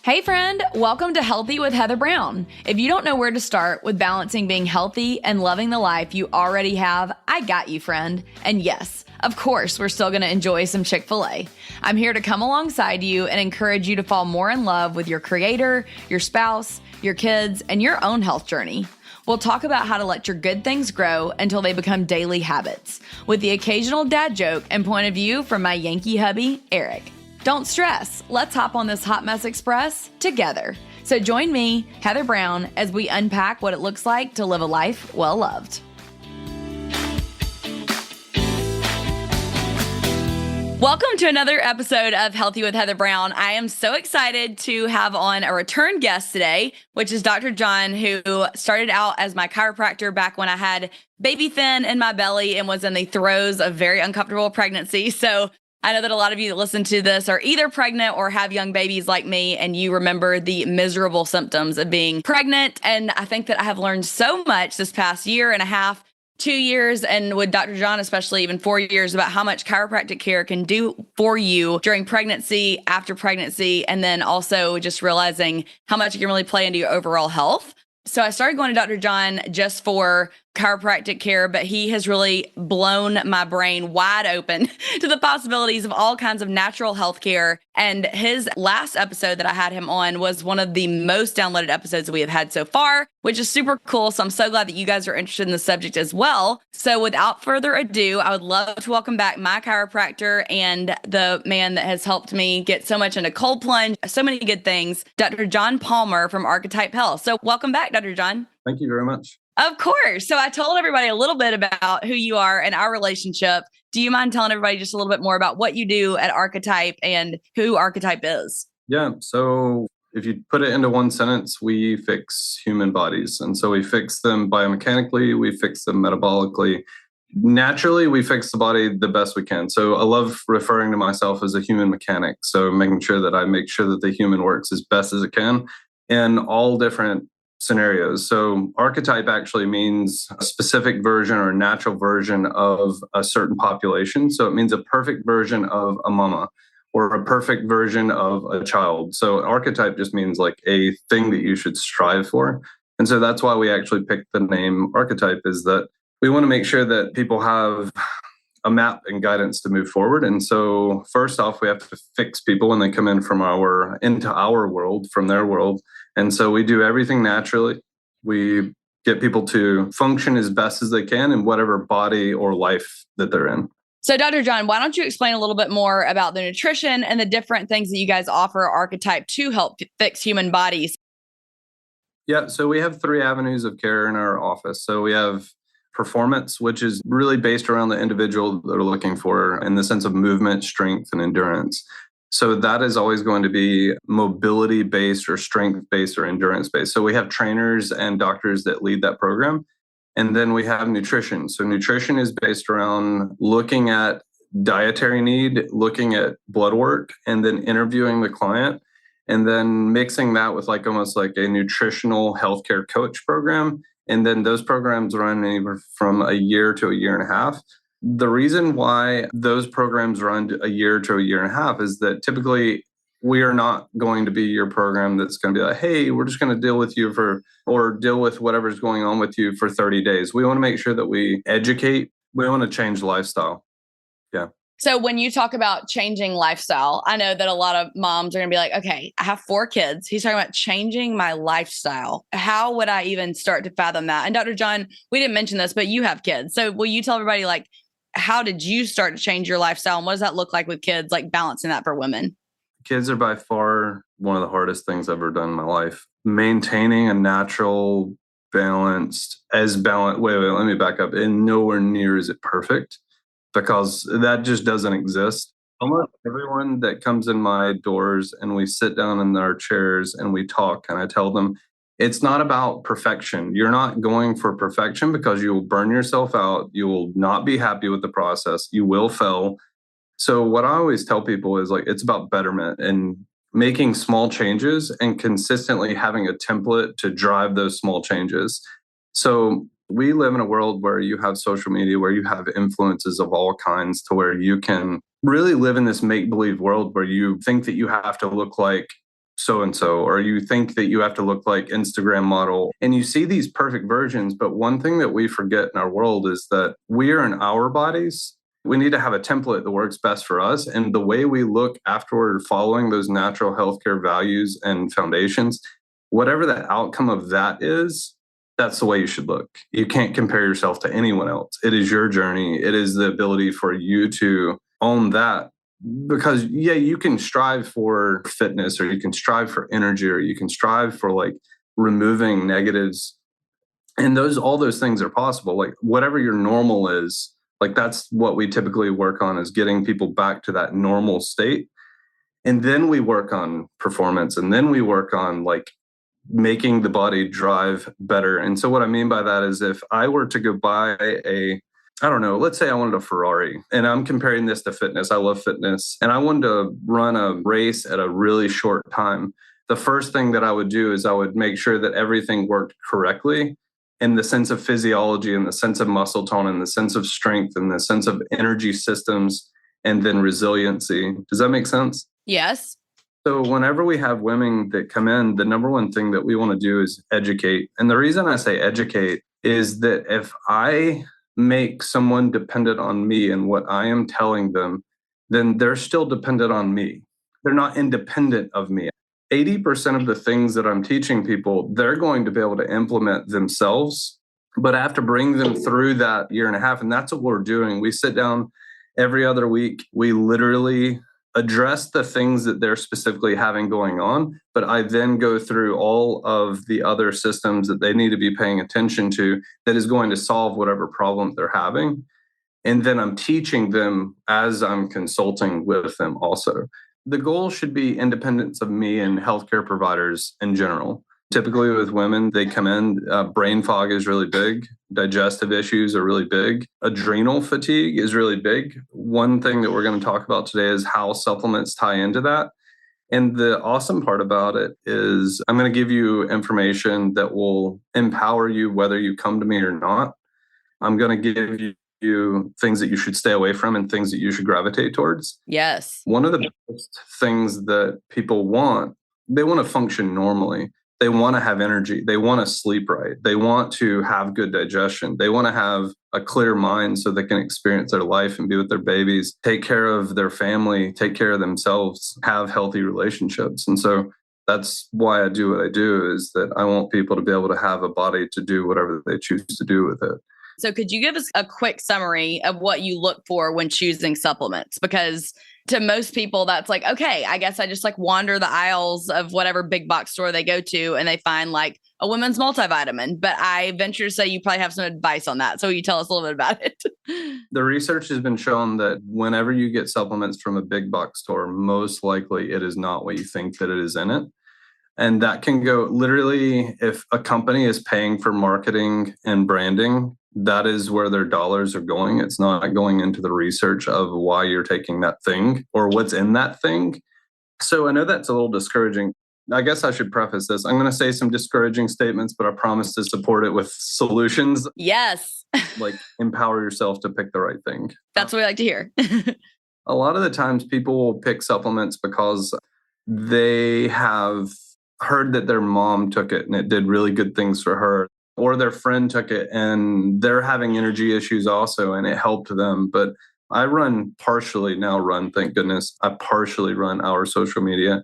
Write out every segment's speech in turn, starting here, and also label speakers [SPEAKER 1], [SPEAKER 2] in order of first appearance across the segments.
[SPEAKER 1] Hey friend, welcome to Healthy with Heather Brown. If you don't know where to start with balancing being healthy and loving the life you already have, I got you, friend. And yes, of course, we're still going to enjoy some Chick-fil-A. I'm here to come alongside you and encourage you to fall more in love with your creator, your spouse, your kids, and your own health journey. We'll talk about how to let your good things grow until they become daily habits, with the occasional dad joke and point of view from my Yankee hubby, Eric. Don't stress. Let's hop on this Hot Mess Express together. So join me, Heather Brown, as we unpack what it looks like to live a life well loved. Welcome to another episode of Healthy with Heather Brown. I am so excited to have on a return guest today, which is Dr. John, who started out as my chiropractor back when I had baby Finn in my belly and was in the throes of very uncomfortable pregnancy. So I know that a lot of you that listen to this are either pregnant or have young babies like me, and you remember the miserable symptoms of being pregnant. And I think that I have learned so much this past year and a half, 2 years, and with Dr. John, especially even 4 years, about how much chiropractic care can do for you during pregnancy, after pregnancy, and then also just realizing how much it can really play into your overall health. So I started going to Dr. John just for chiropractic care, but he has really blown my brain wide open to the possibilities of all kinds of natural health care. And his last episode that I had him on was one of the most downloaded episodes that we have had so far, which is super cool. So I'm so glad that you guys are interested in the subject as well. So without further ado, I would love to welcome back my chiropractor and the man that has helped me get so much into cold plunge, so many good things, Dr. John Palmer from Archetype Health. So welcome back, Dr. John.
[SPEAKER 2] Thank you very much.
[SPEAKER 1] Of course. So I told everybody a little bit about who you are and our relationship. Do you mind telling everybody just a little bit more about what you do at Archetype and who Archetype is?
[SPEAKER 2] Yeah. So if you put it into one sentence, we fix human bodies. And so we fix them biomechanically, we fix them metabolically. Naturally, we fix the body the best we can. So I love referring to myself as a human mechanic. So making sure that I make sure that the human works as best as it can in all different scenarios. So archetype actually means a specific version or a natural version of a certain population. So it means a perfect version of a mama or a perfect version of a child. So archetype just means like a thing that you should strive for. And so that's why we actually picked the name archetype, is that we want to make sure that people have a map and guidance to move forward. And so first off, we have to fix people when they come in into our world, from their world. And so we do everything naturally. We get people to function as best as they can in whatever body or life that they're in.
[SPEAKER 1] So Dr. John, why don't you explain a little bit more about the nutrition and the different things that you guys offer Archetype to help fix human bodies?
[SPEAKER 2] Yeah, so we have 3 avenues of care in our office. So we have performance, which is really based around the individual that they're looking for in the sense of movement, strength, and endurance. So that is always going to be mobility-based or strength-based or endurance-based. So we have trainers and doctors that lead that program. And then we have nutrition. So nutrition is based around looking at dietary need, looking at blood work, and then interviewing the client, and then mixing that with almost like a nutritional healthcare coach program. And then those programs run anywhere from a year to a year and a half. The reason why those programs run a year to a year and a half is that typically we are not going to be your program that's going to be like, hey, we're just going to deal with you or deal with whatever's going on with you for 30 days. We want to make sure that we educate. We want to change lifestyle. Yeah.
[SPEAKER 1] So when you talk about changing lifestyle, I know that a lot of moms are going to be like, okay, I have 4 kids. He's talking about changing my lifestyle. How would I even start to fathom that? And Dr. John, we didn't mention this, but you have kids. So will you tell everybody, how did you start to change your lifestyle? And what does that look like with kids, balancing that for women?
[SPEAKER 2] Kids are by far one of the hardest things I've ever done in my life. Maintaining a natural, wait, let me back up. And nowhere near is it perfect, because that just doesn't exist. Almost everyone that comes in my doors and we sit down in our chairs and we talk, and I tell them, it's not about perfection. You're not going for perfection because you will burn yourself out. You will not be happy with the process. You will fail. So what I always tell people is it's about betterment and making small changes and consistently having a template to drive those small changes. So we live in a world where you have social media, where you have influences of all kinds, to where you can really live in this make-believe world where you think that you have to look like so and so, or you think that you have to look like Instagram model, and you see these perfect versions. But one thing that we forget in our world is that we are in our bodies. We need to have a template that works best for us. And the way we look afterward, following those natural healthcare values and foundations, whatever the outcome of that is, that's the way you should look. You can't compare yourself to anyone else. It is your journey. It is the ability for you to own that. Because, yeah, you can strive for fitness, or you can strive for energy, or you can strive for like removing negatives. And all those things are possible. Like whatever your normal is, like that's what we typically work on, is getting people back to that normal state. And then we work on performance, and then we work on like making the body drive better. And so what I mean by that is, if I were to go buy I don't know, let's say I wanted a Ferrari, and I'm comparing this to fitness. I love fitness, and I wanted to run a race at a really short time. The first thing that I would do is I would make sure that everything worked correctly in the sense of physiology, and the sense of muscle tone, and the sense of strength, and the sense of energy systems, and then resiliency. Does that make sense?
[SPEAKER 1] Yes.
[SPEAKER 2] So whenever we have women that come in, the number one thing that we want to do is educate. And the reason I say educate is that if I make someone dependent on me and what I am telling them, then they're still dependent on me. They're not independent of me. 80% of the things that I'm teaching people, they're going to be able to implement themselves, but I have to bring them through that year and a half. And that's what we're doing. We sit down every other week. We literally address the things that they're specifically having going on, but I then go through all of the other systems that they need to be paying attention to that is going to solve whatever problem they're having. And then I'm teaching them as I'm consulting with them also. The goal should be independence of me and healthcare providers in general. Typically with women, they come in, brain fog is really big. Digestive issues are really big. Adrenal fatigue is really big. One thing that we're going to talk about today is how supplements tie into that. And the awesome part about it is I'm going to give you information that will empower you whether you come to me or not. I'm going to give you things that you should stay away from and things that you should gravitate towards.
[SPEAKER 1] Yes.
[SPEAKER 2] One of the best things that people want, they want to function normally. They want to have energy. They want to sleep right. They want to have good digestion. They want to have a clear mind so they can experience their life and be with their babies, take care of their family, take care of themselves, have healthy relationships. And so that's why I do what I do, is that I want people to be able to have a body to do whatever they choose to do with it.
[SPEAKER 1] So could you give us a quick summary of what you look for when choosing supplements? Because to most people, that's like, okay, I guess I just like wander the aisles of whatever big box store they go to and they find like a women's multivitamin. But I venture to say you probably have some advice on that. So will you tell us a little bit about it?
[SPEAKER 2] The research has been shown that whenever you get supplements from a big box store, most likely it is not what you think that it is in it. And that can go literally, if a company is paying for marketing and branding, that is where their dollars are going. It's not going into the research of why you're taking that thing or what's in that thing. So I know that's a little discouraging. I guess I should preface this. I'm going to say some discouraging statements, but I promise to support it with solutions.
[SPEAKER 1] Yes.
[SPEAKER 2] Like empower yourself to pick the right thing.
[SPEAKER 1] That's what we like to hear.
[SPEAKER 2] A lot of the times people will pick supplements because they have heard that their mom took it and it did really good things for her, or their friend took it and they're having energy issues also and it helped them. But I thank goodness, I partially run our social media.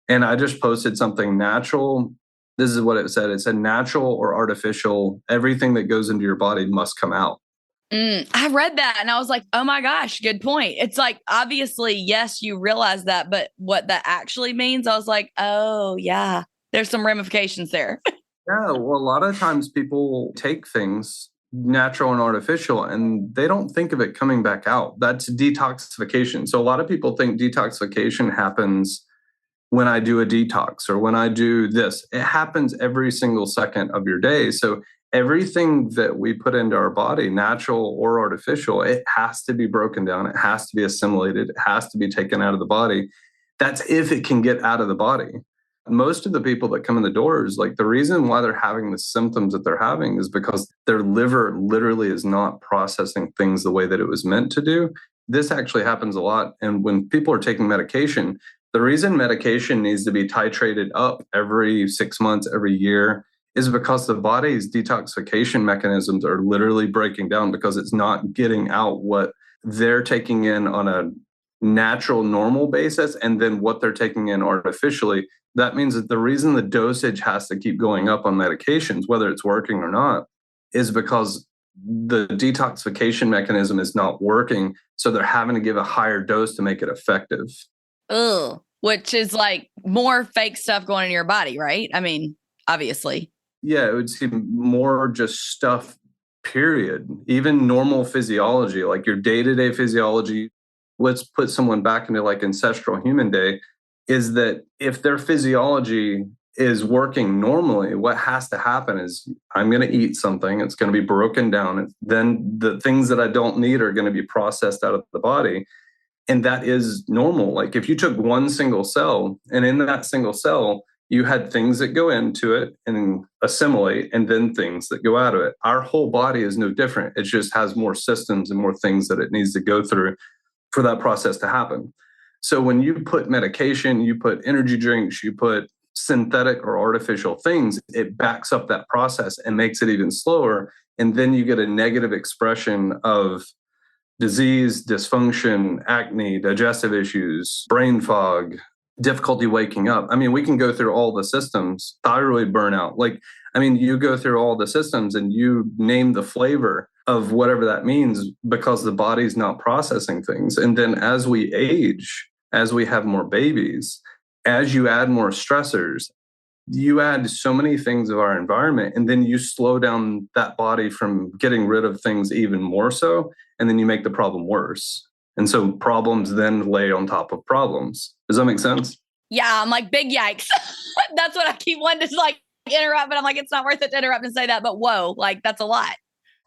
[SPEAKER 2] And I just posted something natural. This is what it said. It said natural or artificial, everything that goes into your body must come out.
[SPEAKER 1] I read that and I was like, oh my gosh, good point. It's like, obviously, yes, you realize that, but what that actually means, I was like, oh yeah, there's some ramifications there.
[SPEAKER 2] Yeah, well, a lot of times people take things natural and artificial and they don't think of it coming back out. That's detoxification. So a lot of people think detoxification happens when I do a detox or when I do this. It happens every single second of your day. So everything that we put into our body, natural or artificial, it has to be broken down. It has to be assimilated. It has to be taken out of the body. That's if it can get out of the body. Most of the people that come in the doors, like the reason why they're having the symptoms that they're having is because their liver literally is not processing things the way that it was meant to do. This actually happens a lot. And when people are taking medication, The reason medication needs to be titrated up every 6 months, every year, is because the body's detoxification mechanisms are literally breaking down because it's not getting out what they're taking in on a natural, normal basis and then what they're taking in artificially. That means that the reason the dosage has to keep going up on medications, whether it's working or not, is because the detoxification mechanism is not working. So they're having to give a higher dose to make it effective.
[SPEAKER 1] Ugh, which is like more fake stuff going in your body, right? I mean, obviously.
[SPEAKER 2] Yeah, it would seem more just stuff, period. Even normal physiology, like your day-to-day physiology, let's put someone back into like ancestral human day, is that if their physiology is working normally, what has to happen is I'm going to eat something, it's going to be broken down. Then the things that I don't need are going to be processed out of the body. And that is normal. Like if you took one single cell and in that single cell, you had things that go into it and assimilate and then things that go out of it. Our whole body is no different. It just has more systems and more things that it needs to go through for that process to happen. So when you put medication, you put energy drinks, you put synthetic or artificial things, it backs up that process and makes it even slower. And then you get a negative expression of disease, dysfunction, acne, digestive issues, brain fog, difficulty waking up. I mean, we can go through all the systems, thyroid burnout. Like, I mean, you go through all the systems and you name the flavor of whatever that means because the body's not processing things. And then as we age, as we have more babies, as you add more stressors, you add so many things of our environment, and then you slow down that body from getting rid of things even more so, and then you make the problem worse. And so problems then lay on top of problems. Does that make sense?
[SPEAKER 1] Yeah, I'm like, big yikes. That's what I keep wanting to like interrupt, but I'm like, it's not worth it to interrupt and say that. But whoa, like that's a lot.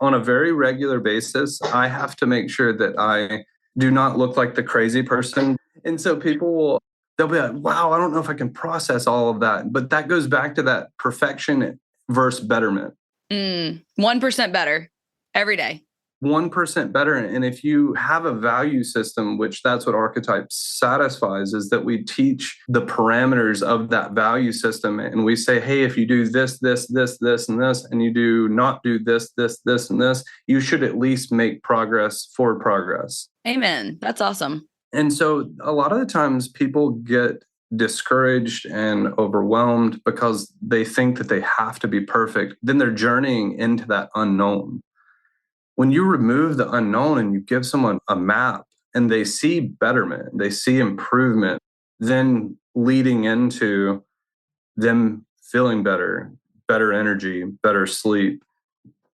[SPEAKER 2] On a very regular basis, I have to make sure that I do not look like the crazy person. And so people will, they'll be like, wow, I don't know if I can process all of that. But that goes back to that perfection versus betterment.
[SPEAKER 1] 1% better every day.
[SPEAKER 2] 1% better. And if you have a value system, which that's what archetypes satisfies, is that we teach the parameters of that value system. And we say, hey, if you do this, this, this, this, and this, and you do not do this, this, this, and this, you should at least make progress forward progress.
[SPEAKER 1] Amen. That's awesome.
[SPEAKER 2] And so a lot of the times people get discouraged and overwhelmed because they think that they have to be perfect. Then they're journeying into that unknown. When you remove the unknown and you give someone a map and they see betterment, they see improvement, then leading into them feeling better, better energy, better sleep,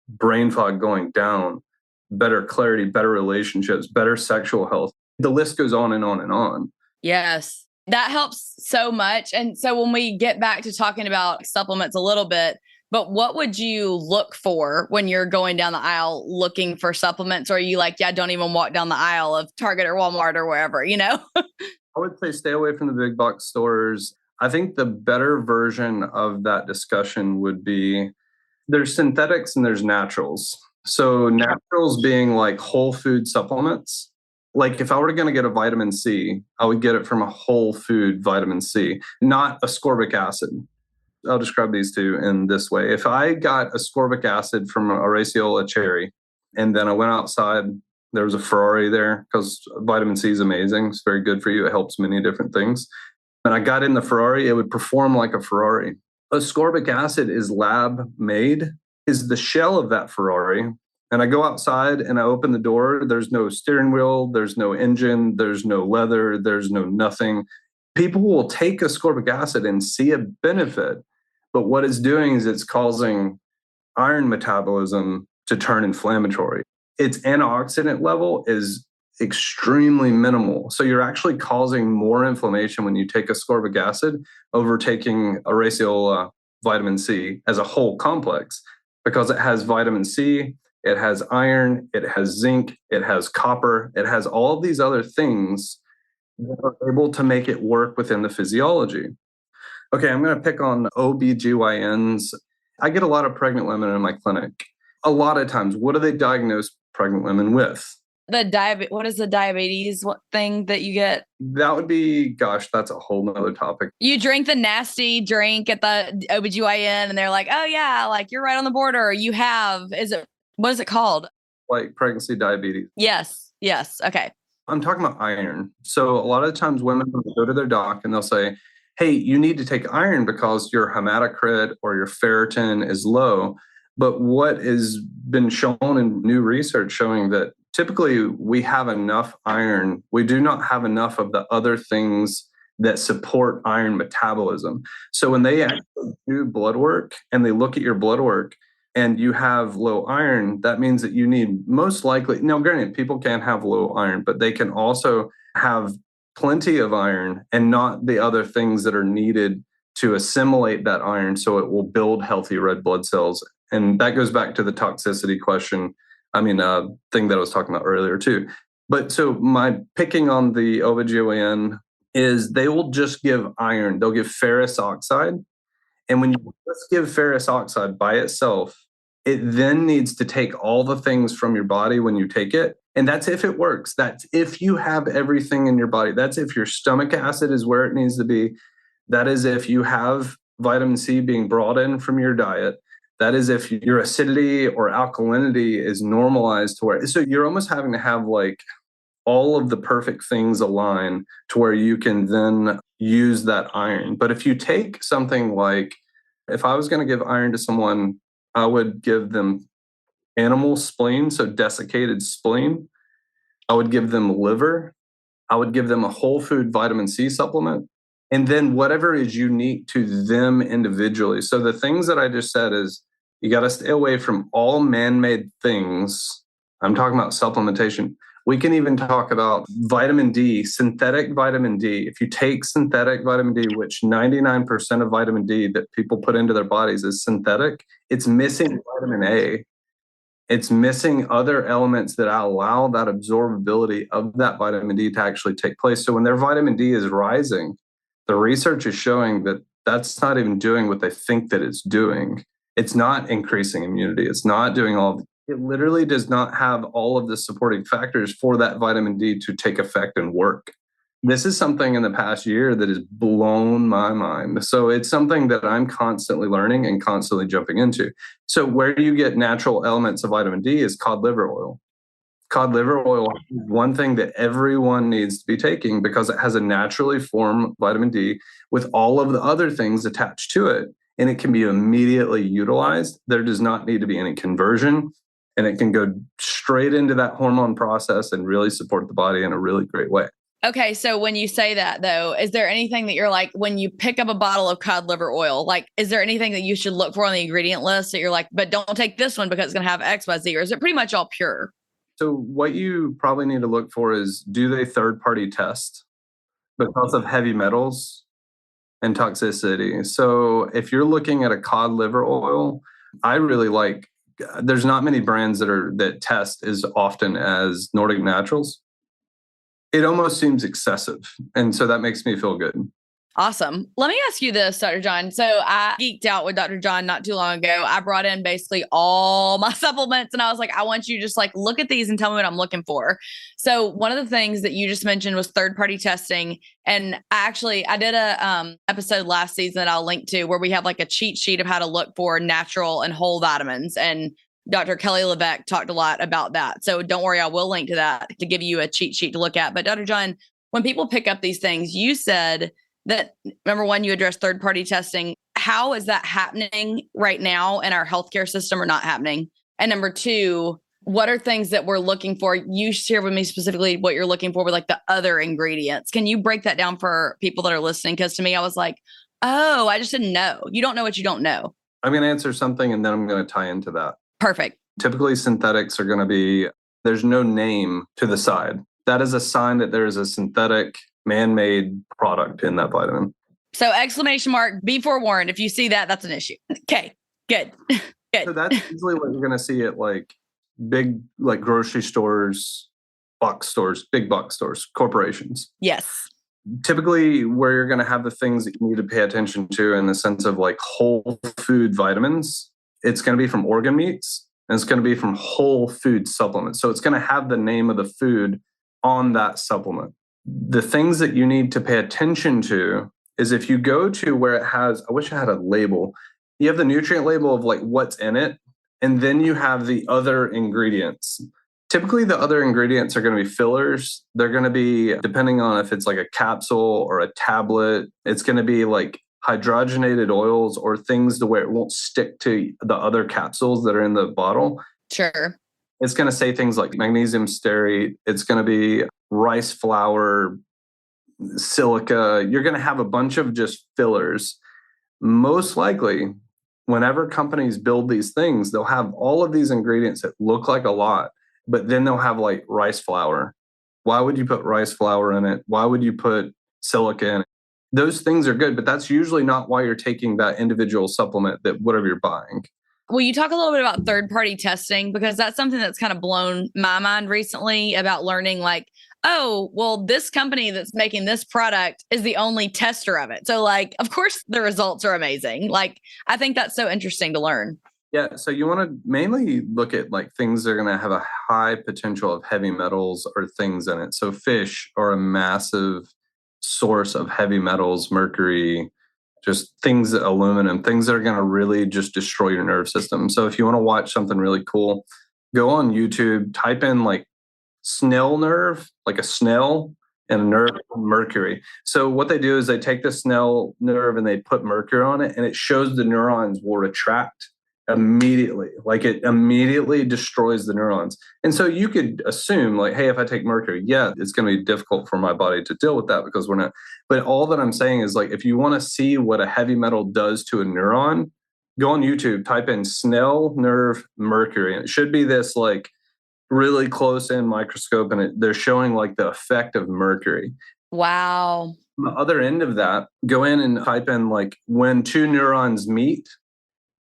[SPEAKER 2] brain fog going down, better clarity, better relationships, better sexual health. The list goes on and on and on.
[SPEAKER 1] Yes, that helps so much. And so when we get back to talking about supplements a little bit, but what would you look for when you're going down the aisle looking for supplements? Or are you like, yeah, don't even walk down the aisle of Target or Walmart or wherever, you know?
[SPEAKER 2] I would say stay away from the big box stores. I think the better version of that discussion would be there's synthetics and there's naturals. So naturals being like whole food supplements. Like if I were going to get a vitamin C, I would get it from a whole food vitamin C, not ascorbic acid. I'll describe these two in this way. If I got ascorbic acid from a Raceola cherry, and then I went outside, there was a Ferrari there because vitamin C is amazing. It's very good for you. It helps many different things. And I got in the Ferrari, it would perform like a Ferrari. Ascorbic acid is lab made, is the shell of that Ferrari. And I go outside and I open the door. There's no steering wheel. There's no engine. There's no leather. There's no nothing. People will take ascorbic acid and see a benefit. But what it's doing is it's causing iron metabolism to turn inflammatory. Its antioxidant level is extremely minimal. So you're actually causing more inflammation when you take ascorbic acid over taking a Raceola vitamin C as a whole complex because it has vitamin C, it has iron, it has zinc, it has copper, it has all of these other things that are able to make it work within the physiology. Okay, I'm going to pick on OBGYNs. I get a lot of pregnant women in my clinic. A lot of times, what do they diagnose pregnant women with?
[SPEAKER 1] What is the diabetes thing that you get?
[SPEAKER 2] That would be, gosh, that's a whole nother topic.
[SPEAKER 1] You drink the nasty drink at the OBGYN and they're like, oh yeah, like you're right on the border. What is it called?
[SPEAKER 2] Like pregnancy diabetes.
[SPEAKER 1] Yes. Yes. Okay.
[SPEAKER 2] I'm talking about iron. So a lot of times women will go to their doc and they'll say, hey, you need to take iron because your hematocrit or your ferritin is low. But what has been shown in new research showing that typically we have enough iron. We do not have enough of the other things that support iron metabolism. So when they actually do blood work and they look at your blood work, and you have low iron, that means that you need most likely, now granted, people can have low iron, but they can also have plenty of iron and not the other things that are needed to assimilate that iron so it will build healthy red blood cells. And that goes back to the toxicity question. Thing that I was talking about earlier too. But so my picking on the OBGYN is they will just give iron. They'll give ferrous oxide. And when you just give ferrous oxide by itself, it then needs to take all the things from your body when you take it. And that's if it works. That's if you have everything in your body. That's if your stomach acid is where it needs to be. That is if you have vitamin C being brought in from your diet. That is if your acidity or alkalinity is normalized to where, so you're almost having to have like all of the perfect things align to where you can then use that iron. But if you take something like, if I was going to give iron to someone, I would give them animal spleen, so desiccated spleen. I would give them liver. I would give them a whole food vitamin C supplement. And then whatever is unique to them individually. So the things that I just said is you got to stay away from all man-made things. I'm talking about supplementation. We can even talk about vitamin D, synthetic vitamin D. If you take synthetic vitamin D, which 99% of vitamin D that people put into their bodies is synthetic, it's missing vitamin A. It's missing other elements that allow that absorbability of that vitamin D to actually take place. So when their vitamin D is rising, the research is showing that that's not even doing what they think that it's doing. It's not increasing immunity. It's not doing all of it. It literally does not have all of the supporting factors for that vitamin D to take effect and work. This is something in the past year that has blown my mind. So it's something that I'm constantly learning and constantly jumping into. So where you get natural elements of vitamin D is cod liver oil. Cod liver oil is one thing that everyone needs to be taking because it has a naturally formed vitamin D with all of the other things attached to it. And it can be immediately utilized. There does not need to be any conversion. And it can go straight into that hormone process and really support the body in a really great way.
[SPEAKER 1] Okay. So when you say that though, is there anything that you're like, when you pick up a bottle of cod liver oil, like, is there anything that you should look for on the ingredient list that you're like, but don't take this one because it's going to have X, Y, Z, or is it pretty much all pure?
[SPEAKER 2] So what you probably need to look for is, do they third-party test because of heavy metals and toxicity? So if you're looking at a cod liver oil, I really like, there's not many brands that test as often as Nordic Naturals. It almost seems excessive. And so that makes me feel good.
[SPEAKER 1] Awesome. Let me ask you this, Dr. John. So I geeked out with Dr. John not too long ago. I brought in basically all my supplements and I was like, I want you to just like look at these and tell me what I'm looking for. So one of the things that you just mentioned was third-party testing. And I did a episode last season that I'll link to where we have like a cheat sheet of how to look for natural and whole vitamins. And Dr. Kelly LeVeque talked a lot about that. So don't worry, I will link to that to give you a cheat sheet to look at. But Dr. John, when people pick up these things, you said that, number one, you address third-party testing. How is that happening right now in our healthcare system or not happening? And number two, what are things that we're looking for? You share with me specifically what you're looking for with like the other ingredients. Can you break that down for people that are listening? Because to me, I was like, oh, I just didn't know. You don't know what you don't know.
[SPEAKER 2] I'm going to answer something and then I'm going to tie into that.
[SPEAKER 1] Perfect.
[SPEAKER 2] Typically, synthetics are going to be, there's no name to the side. That is a sign that there is a synthetic man-made product in that vitamin.
[SPEAKER 1] So exclamation mark, be forewarned. If you see that, that's an issue. Okay, good. Good.
[SPEAKER 2] So that's usually what you're going to see at like big, like grocery stores, big box stores, corporations.
[SPEAKER 1] Yes.
[SPEAKER 2] Typically where you're going to have the things that you need to pay attention to in the sense of like whole food vitamins, it's going to be from organ meats. and it's going to be from whole food supplements. So it's going to have the name of the food on that supplement. The things that you need to pay attention to is if you go to where it has, I wish I had a label. You have the nutrient label of like what's in it, and then you have the other ingredients. Typically, the other ingredients are going to be fillers. They're going to be, depending on if it's like a capsule or a tablet, it's going to be like hydrogenated oils or things to where it won't stick to the other capsules that are in the bottle.
[SPEAKER 1] Sure.
[SPEAKER 2] It's going to say things like magnesium stearate. It's going to be rice flour, silica. You're going to have a bunch of just fillers. Most likely, whenever companies build these things, they'll have all of these ingredients that look like a lot, but then they'll have like rice flour. Why would you put rice flour in it? Why would you put silica in it? Those things are good, but that's usually not why you're taking that individual supplement, that whatever you're buying.
[SPEAKER 1] Will you talk a little bit about third-party testing? Because that's something that's kind of blown my mind recently about learning like, oh, well, this company that's making this product is the only tester of it. So like, of course, the results are amazing. Like, I think that's so interesting to learn.
[SPEAKER 2] Yeah. So you want to mainly look at like things that are going to have a high potential of heavy metals or things in it. So fish are a massive source of heavy metals, mercury, just things, aluminum, things that are going to really just destroy your nerve system. So if you want to watch something really cool, go on YouTube, type in like snail nerve, like a snail, and a nerve, mercury. So what they do is they take the snail nerve and they put mercury on it, and it shows the neurons will retract immediately. Like it immediately destroys the neurons. And so you could assume like, hey, if I take mercury, yeah, it's going to be difficult for my body to deal with that because we're not. But all that I'm saying is like, if you want to see what a heavy metal does to a neuron, go on YouTube, type in snail nerve mercury. And it should be this like really close in microscope, and they're showing like the effect of mercury.
[SPEAKER 1] Wow.
[SPEAKER 2] On the other end of that, go in and type in like when two neurons meet.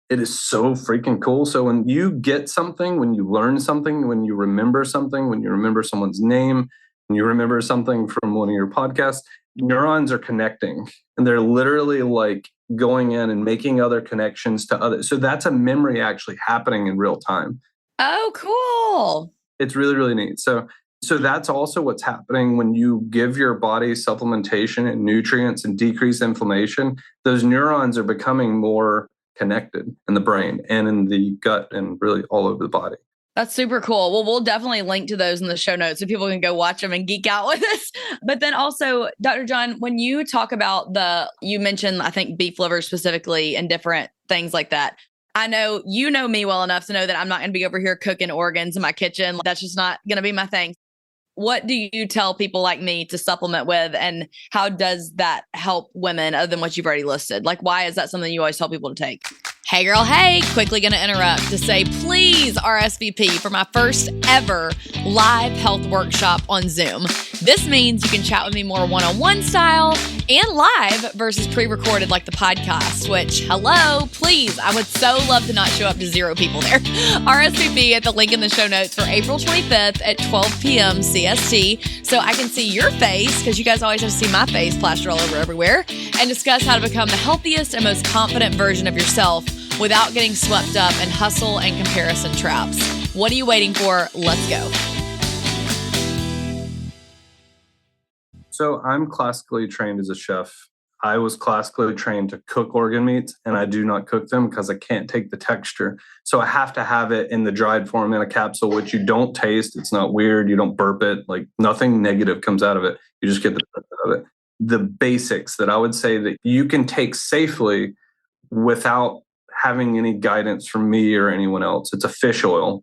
[SPEAKER 2] It is so freaking cool. So when you get something, when you learn something, when you remember something, when you remember someone's name, when you remember something from one of your podcasts, neurons are connecting, and they're literally like going in and making other connections to others. So that's a memory actually happening in real time.
[SPEAKER 1] Oh, cool.
[SPEAKER 2] It's really, really neat. So that's also what's happening when you give your body supplementation and nutrients and decrease inflammation. Those neurons are becoming more connected in the brain and in the gut and really all over the body.
[SPEAKER 1] That's super cool. Well, we'll definitely link to those in the show notes so people can go watch them and geek out with us. But then also, Dr. John, when you talk about you mentioned, I think, beef liver specifically and different things like that. I know you know me well enough to know that I'm not going to be over here cooking organs in my kitchen. That's just not going to be my thing. What do you tell people like me to supplement with, and how does that help women other than what you've already listed? Like, why is that something you always tell people to take? Hey girl, hey, quickly going to interrupt to say, please RSVP for my first ever live health workshop on Zoom. This means you can chat with me more one-on-one style and live versus pre-recorded like the podcast, which, hello, please, I would so love to not show up to 0 people there. RSVP at the link in the show notes for April 25th at 12 p.m. CST so I can see your face, because you guys always have to see my face plastered all over everywhere, and discuss how to become the healthiest and most confident version of yourself without getting swept up in hustle and comparison traps. What are you waiting for? Let's go.
[SPEAKER 2] So I'm classically trained as a chef. I was classically trained to cook organ meats, and I do not cook them because I can't take the texture. So I have to have it in the dried form in a capsule, which you don't taste. It's not weird. You don't burp it. Like nothing negative comes out of it. You just get the benefit of it. The basics that I would say that you can take safely without having any guidance from me or anyone else. It's a fish oil.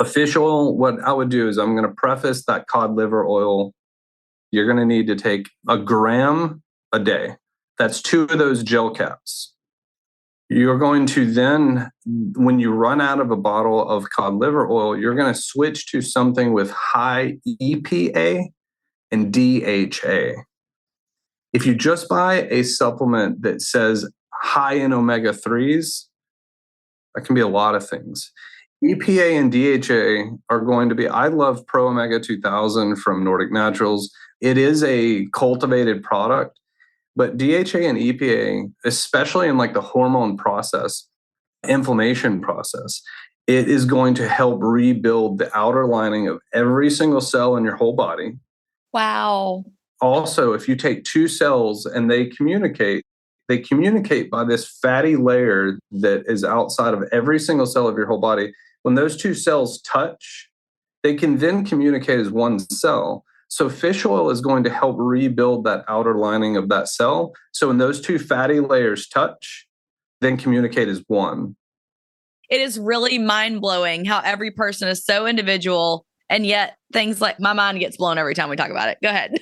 [SPEAKER 2] A fish oil, what I would do is I'm going to preface that cod liver oil. You're going to need to take 1 gram a day. That's 2 of those gel caps. You're going to then, when you run out of a bottle of cod liver oil, you're going to switch to something with high EPA and DHA. If you just buy a supplement that says high in omega-3s, that can be a lot of things. EPA and DHA are going to be, I love Pro Omega 2000 from Nordic Naturals. It is a cultivated product, but DHA and EPA, especially in like the hormone process, inflammation process, It is going to help rebuild the outer lining of every single cell in your whole body.
[SPEAKER 1] Wow.
[SPEAKER 2] Also, if you take two cells and they communicate by this fatty layer that is outside of every single cell of your whole body. When those two cells touch, they can then communicate as one cell. So fish oil is going to help rebuild that outer lining of that cell. So when those two fatty layers touch, then communicate as one.
[SPEAKER 1] It is really mind-blowing how every person is so individual, and yet things like my mind gets blown every time we talk about it. Go ahead.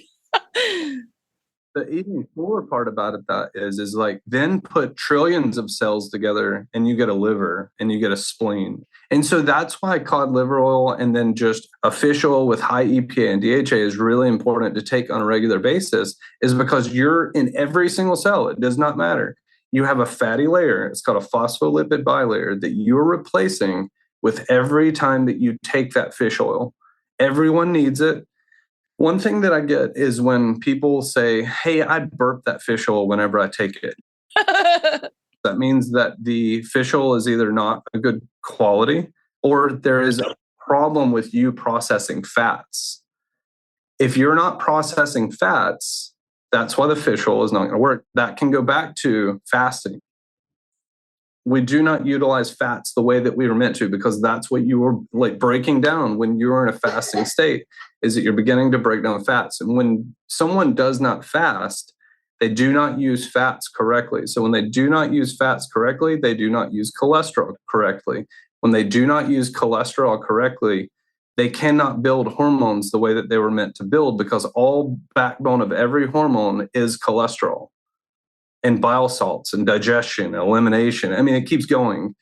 [SPEAKER 2] The even cooler part about it that is like then put trillions of cells together and you get a liver and you get a spleen. And so that's why cod liver oil and then just a fish oil with high EPA and DHA is really important to take on a regular basis, is because you're in every single cell. It does not matter. You have a fatty layer. It's called a phospholipid bilayer that you're replacing with every time that you take that fish oil. Everyone needs it. One thing that I get is when people say, hey, I burp that fish oil whenever I take it. That means that the fish oil is either not a good quality or there is a problem with you processing fats. If you're not processing fats, that's why the fish oil is not going to work. That can go back to fasting. We do not utilize fats the way that we were meant to, because that's what you were like breaking down when you were in a fasting state, is that you're beginning to break down fats. And when someone does not fast, they do not use fats correctly. So when they do not use fats correctly, they do not use cholesterol correctly. When they do not use cholesterol correctly, they cannot build hormones the way that they were meant to build, because all backbone of every hormone is cholesterol and bile salts and digestion and elimination. I mean, it keeps going.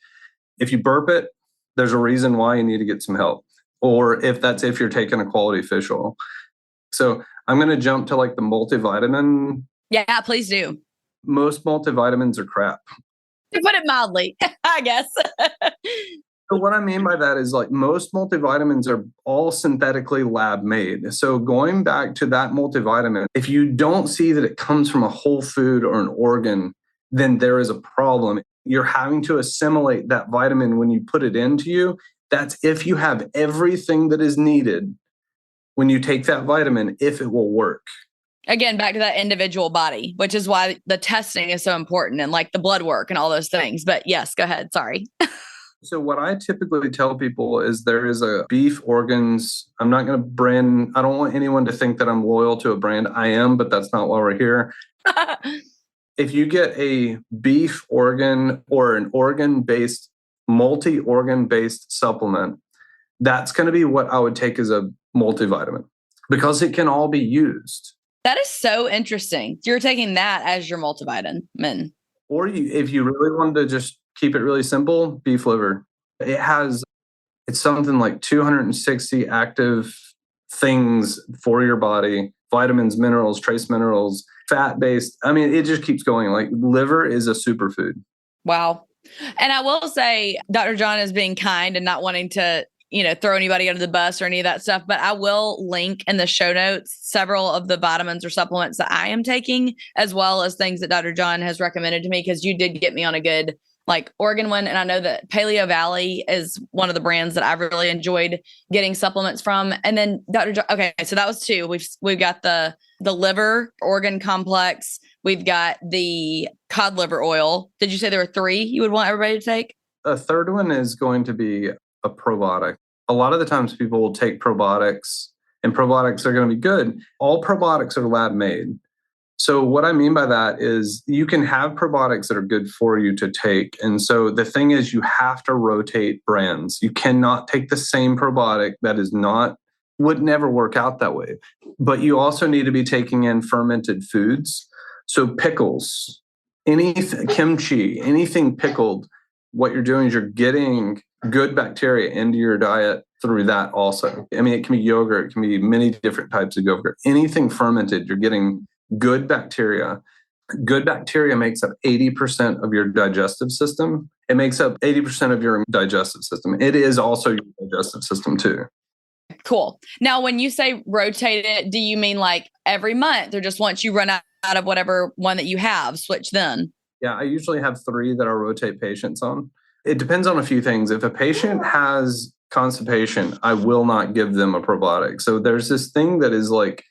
[SPEAKER 2] If you burp it, there's a reason why you need to get some help. Or if you're taking a quality fish oil. So I'm going to jump to like the multivitamin.
[SPEAKER 1] Yeah, please do.
[SPEAKER 2] Most multivitamins are crap.
[SPEAKER 1] To put it mildly, I guess.
[SPEAKER 2] So what I mean by that is like most multivitamins are all synthetically lab made. So going back to that multivitamin, if you don't see that it comes from a whole food or an organ, then there is a problem. You're having to assimilate that vitamin when you put it into you. That's if you have everything that is needed when you take that vitamin, if it will work.
[SPEAKER 1] Again, back to that individual body, which is why the testing is so important, and like the blood work and all those things. But yes, go ahead. Sorry.
[SPEAKER 2] So what I typically tell people is there is a beef organs. I'm not going to brand. I don't want anyone to think that I'm loyal to a brand. I am, but that's not why we're here. If you get a beef organ or an organ-based, multi-organ-based supplement, that's going to be what I would take as a multivitamin, because it can all be used.
[SPEAKER 1] That is so interesting. You're taking that as your multivitamin.
[SPEAKER 2] Or if you really wanted to just keep it really simple, beef liver. It's something like 260 active things for your body, vitamins, minerals, trace minerals, fat-based. I mean, it just keeps going. Like liver is a superfood.
[SPEAKER 1] Wow. And I will say Dr. John is being kind and not wanting to, throw anybody under the bus or any of that stuff. But I will link in the show notes several of the vitamins or supplements that I am taking, as well as things that Dr. John has recommended to me, because you did get me on a good organ one. And I know that Paleo Valley is one of the brands that I've really enjoyed getting supplements from. And then Dr. John, okay, so that was two. We've got the liver organ complex. We've got the cod liver oil. Did you say there were three you would want everybody to take?
[SPEAKER 2] A third one is going to be a probiotic. A lot of the times people will take probiotics, and probiotics are going to be good. All probiotics are lab made. So what I mean by that is you can have probiotics that are good for you to take. And so the thing is, you have to rotate brands. You cannot take the same probiotic that would never work out that way. But you also need to be taking in fermented foods. So pickles, anything, kimchi, anything pickled, what you're doing is you're getting good bacteria into your diet through that also. I mean, it can be yogurt, it can be many different types of yogurt. Anything fermented, you're getting good bacteria. Good bacteria makes up 80% of your digestive system. It makes up 80% of your digestive system. It is also your digestive system too.
[SPEAKER 1] Cool. Now, when you say rotate it, do you mean like every month, or just once you run out of whatever one that you have, switch then?
[SPEAKER 2] Yeah, I usually have 3 that I rotate patients on. It depends on a few things. If a patient has constipation, I will not give them a probiotic. So there's this thing that is like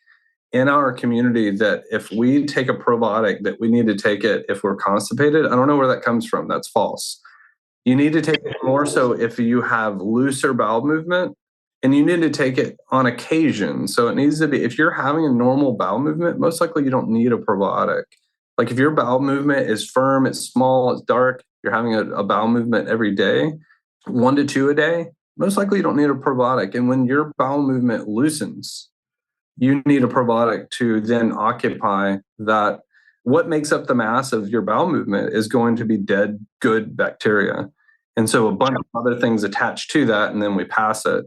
[SPEAKER 2] in our community that if we take a probiotic, that we need to take it if we're constipated. I don't know where that comes from. That's false. You need to take it more so if you have looser bowel movement, and you need to take it on occasion. So it needs to be, if you're having a normal bowel movement, most likely you don't need a probiotic. Like if your bowel movement is firm, it's small, it's dark, you're having a bowel movement every day, 1 to 2 a day, most likely you don't need a probiotic. And when your bowel movement loosens, you need a probiotic to then occupy that. What makes up the mass of your bowel movement is going to be dead, good bacteria. And so a bunch of other things attached to that, and then we pass it.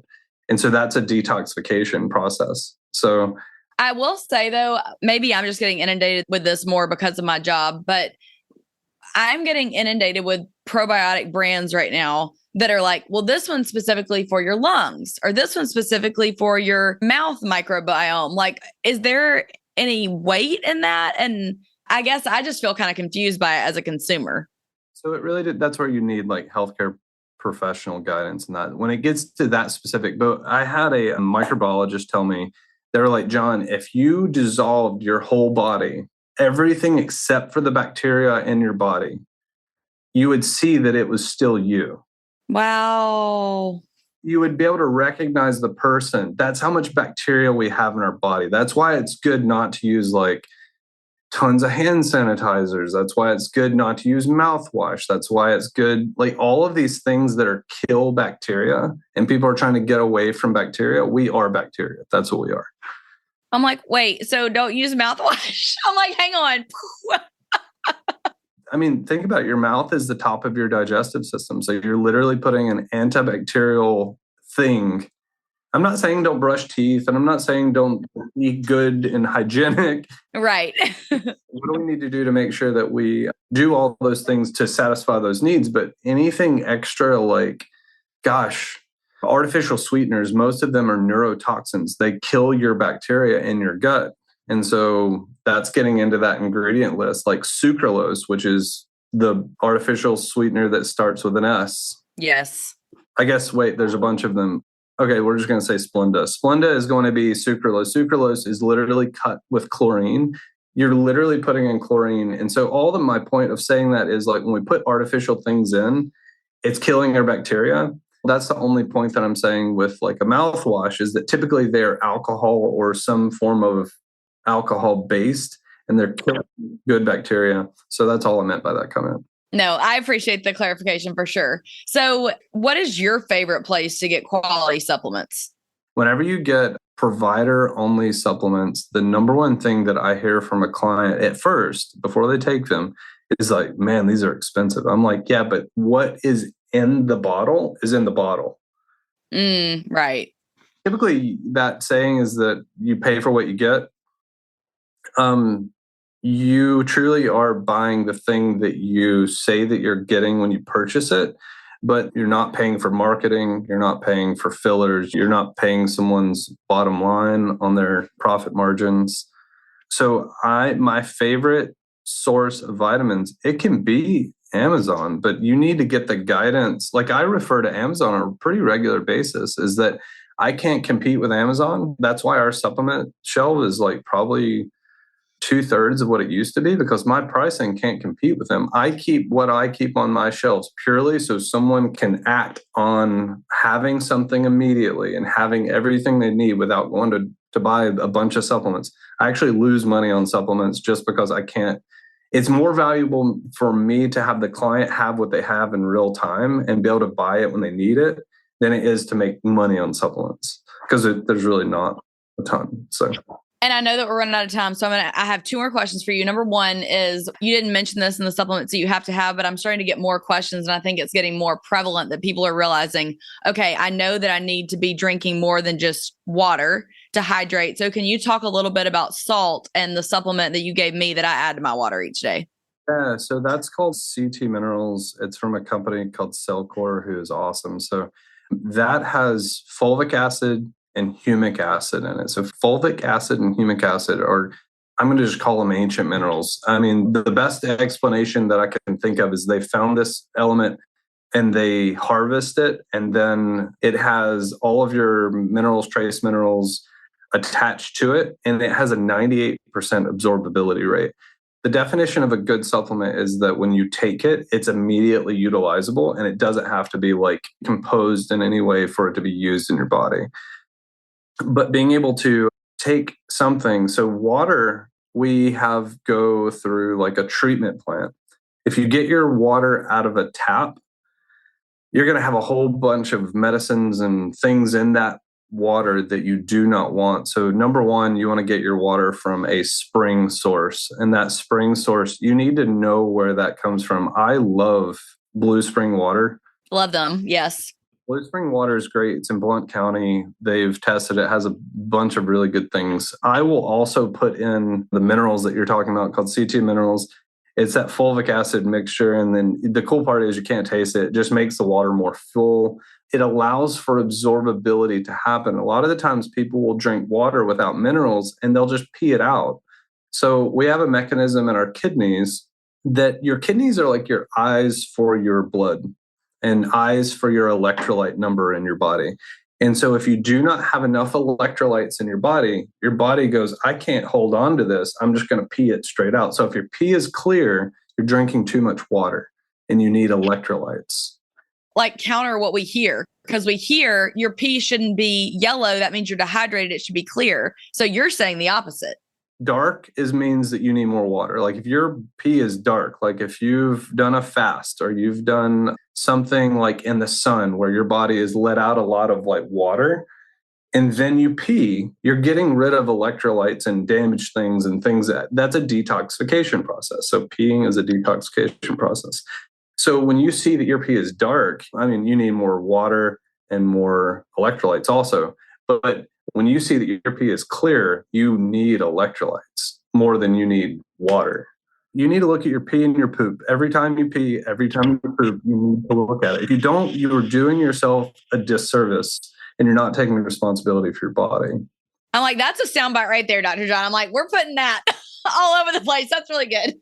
[SPEAKER 2] And so that's a detoxification process. So
[SPEAKER 1] I will say, though, maybe I'm just getting inundated with this more because of my job, but I'm getting inundated with probiotic brands right now that are like, well, this one's specifically for your lungs, or this one's specifically for your mouth microbiome. Like, is there any weight in that? And I guess I just feel kind of confused by it as a consumer.
[SPEAKER 2] So it really did, that's where you need like healthcare professional guidance and that. When it gets to that specific, but I had a microbiologist tell me, they were like, John, if you dissolved your whole body, everything except for the bacteria in your body, you would see that it was still you.
[SPEAKER 1] Wow.
[SPEAKER 2] You would be able to recognize the person. That's how much bacteria we have in our body. That's why it's good not to use like tons of hand sanitizers. That's why it's good not to use mouthwash. That's why it's good, like all of these things that are kill bacteria, and people are trying to get away from bacteria. We are bacteria. That's what we are.
[SPEAKER 1] I'm like, wait, so don't use mouthwash. I'm like, hang on.
[SPEAKER 2] I mean, think about it. Your mouth is the top of your digestive system. So you're literally putting an antibacterial thing. I'm not saying don't brush teeth, and I'm not saying don't eat good and hygienic.
[SPEAKER 1] Right.
[SPEAKER 2] What do we need to do to make sure that we do all those things to satisfy those needs? But anything extra, like, gosh, artificial sweeteners, most of them are neurotoxins. They kill your bacteria in your gut. And so that's getting into that ingredient list, like sucralose, which is the artificial sweetener that starts with an S.
[SPEAKER 1] Yes.
[SPEAKER 2] I guess, wait, there's a bunch of them. Okay, we're just going to say Splenda. Splenda is going to be sucralose. Sucralose is literally cut with chlorine. You're literally putting in chlorine. And so my point of saying that is like when we put artificial things in, it's killing our bacteria. That's the only point that I'm saying with like a mouthwash is that typically they're alcohol or some form of alcohol based, and they're killing good bacteria. So that's all I meant by that comment.
[SPEAKER 1] No, I appreciate the clarification for sure. So what is your favorite place to get quality supplements?
[SPEAKER 2] Whenever you get provider only supplements, the number one thing that I hear from a client at first, before they take them, is like, man, these are expensive. I'm like, yeah, but what is in the bottle is in the bottle.
[SPEAKER 1] Right.
[SPEAKER 2] Typically, that saying is that you pay for what you get. You truly are buying the thing that you say that you're getting when you purchase it, but you're not paying for marketing. You're not paying for fillers. You're not paying someone's bottom line on their profit margins. So my favorite source of vitamins, it can be Amazon, but you need to get the guidance. Like I refer to Amazon on a pretty regular basis, is that I can't compete with Amazon. That's why our supplement shelf is like probably 2/3 of what it used to be, because my pricing can't compete with them. I keep what I keep on my shelves purely so someone can act on having something immediately and having everything they need without going to buy a bunch of supplements. I actually lose money on supplements just because I can't. It's more valuable for me to have the client have what they have in real time and be able to buy it when they need it than it is to make money on supplements, because there's really not a ton. So.
[SPEAKER 1] And I know that we're running out of time, so I have 2 more questions for you. Number one is, you didn't mention this in the supplements that you have to have, but I'm starting to get more questions, and I think it's getting more prevalent that people are realizing, okay, I know that I need to be drinking more than just water to hydrate. So can you talk a little bit about salt and the supplement that you gave me that I add to my water each day?
[SPEAKER 2] Yeah, so that's called CT Minerals. It's from a company called Cellcore, who is awesome. So that has fulvic acid and humic acid in it. So fulvic acid and humic acid are, I'm going to just call them ancient minerals. I mean, the best explanation that I can think of is they found this element and they harvest it, and then it has all of your minerals, trace minerals attached to it, and it has a 98% absorbability rate. The definition of a good supplement is that when you take it, it's immediately utilizable, and it doesn't have to be like composed in any way for it to be used in your body. But being able to take something, so water, we have go through like a treatment plant. If you get your water out of a tap, you're going to have a whole bunch of medicines and things in that water that you do not want. So number one, you want to get your water from a spring source. And that spring source, you need to know where that comes from. I love Blue Spring water.
[SPEAKER 1] Love them. Yes.
[SPEAKER 2] Blue Spring water is great. It's in Blount County. They've tested it, has a bunch of really good things. I will also put in the minerals that you're talking about called CT minerals. It's that fulvic acid mixture. And then the cool part is you can't taste it. It just makes the water more full. It allows for absorbability to happen. A lot of the times people will drink water without minerals and they'll just pee it out. So we have a mechanism in our kidneys that your kidneys are like your eyes for your blood and eyes for your electrolyte number in your body. And so if you do not have enough electrolytes in your body goes, I can't hold on to this. I'm just going to pee it straight out. So if your pee is clear, you're drinking too much water and you need electrolytes.
[SPEAKER 1] Like counter what we hear, because we hear your pee shouldn't be yellow. That means you're dehydrated. It should be clear. So you're saying the opposite.
[SPEAKER 2] Dark means that you need more water. Like if your pee is dark, like if you've done a fast or you've done something like in the sun where your body has let out a lot of like water and then you pee, you're getting rid of electrolytes and damaged things and things that's a detoxification process. So peeing is a detoxification process. So when you see that your pee is dark, I mean, you need more water and more electrolytes also. But when you see that your pee is clear, you need electrolytes more than you need water. You need to look at your pee and your poop. Every time you pee, every time you poop, you need to look at it. If you don't, you're doing yourself a disservice and you're not taking responsibility for your body.
[SPEAKER 1] I'm like, that's a soundbite right there, Dr. John. I'm like, we're putting that all over the place. That's really good.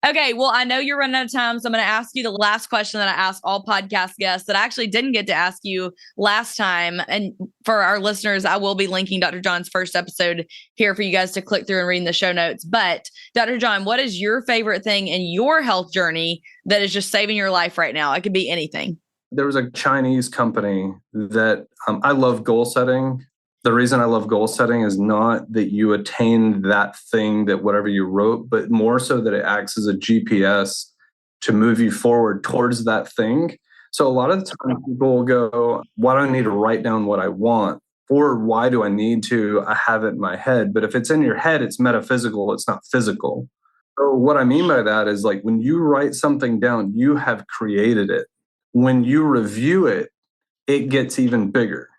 [SPEAKER 1] Okay. Well, I know you're running out of time, so I'm going to ask you the last question that I ask all podcast guests that I actually didn't get to ask you last time. And for our listeners, I will be linking Dr. John's first episode here for you guys to click through and read in the show notes. But Dr. John, what is your favorite thing in your health journey that is just saving your life right now? It could be anything.
[SPEAKER 2] There was a Chinese company that I love goal setting. The reason I love goal setting is not that you attain that thing, that whatever you wrote, but more so that it acts as a GPS to move you forward towards that thing. So a lot of the time people will go, why do I need to write down what I want? Or why do I need to? I have it in my head. But if it's in your head, it's metaphysical. It's not physical. So what I mean by that is like when you write something down, you have created it. When you review it, it gets even bigger.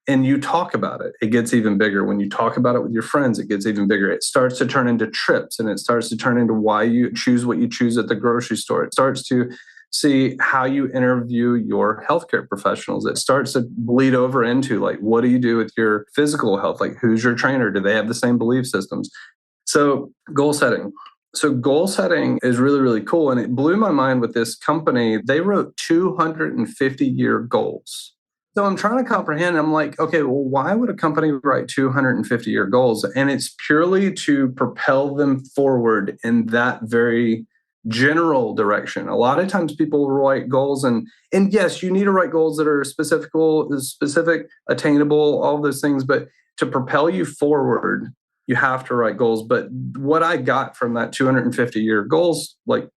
[SPEAKER 2] And you talk about it, it gets even bigger. When you talk about it with your friends, it gets even bigger. It starts to turn into trips and it starts to turn into why you choose what you choose at the grocery store. It starts to see how you interview your healthcare professionals. It starts to bleed over into like, what do you do with your physical health? Like, who's your trainer? Do they have the same belief systems? So goal setting. So goal setting is really, really cool. And it blew my mind with this company. They wrote 250-year goals. So I'm trying to comprehend. I'm like, okay, well, why would a company write 250-year goals? And it's purely to propel them forward in that very general direction. A lot of times people write goals and yes, you need to write goals that are specific, attainable, all of those things. But to propel you forward, you have to write goals. But what I got from that 250-year goals, like,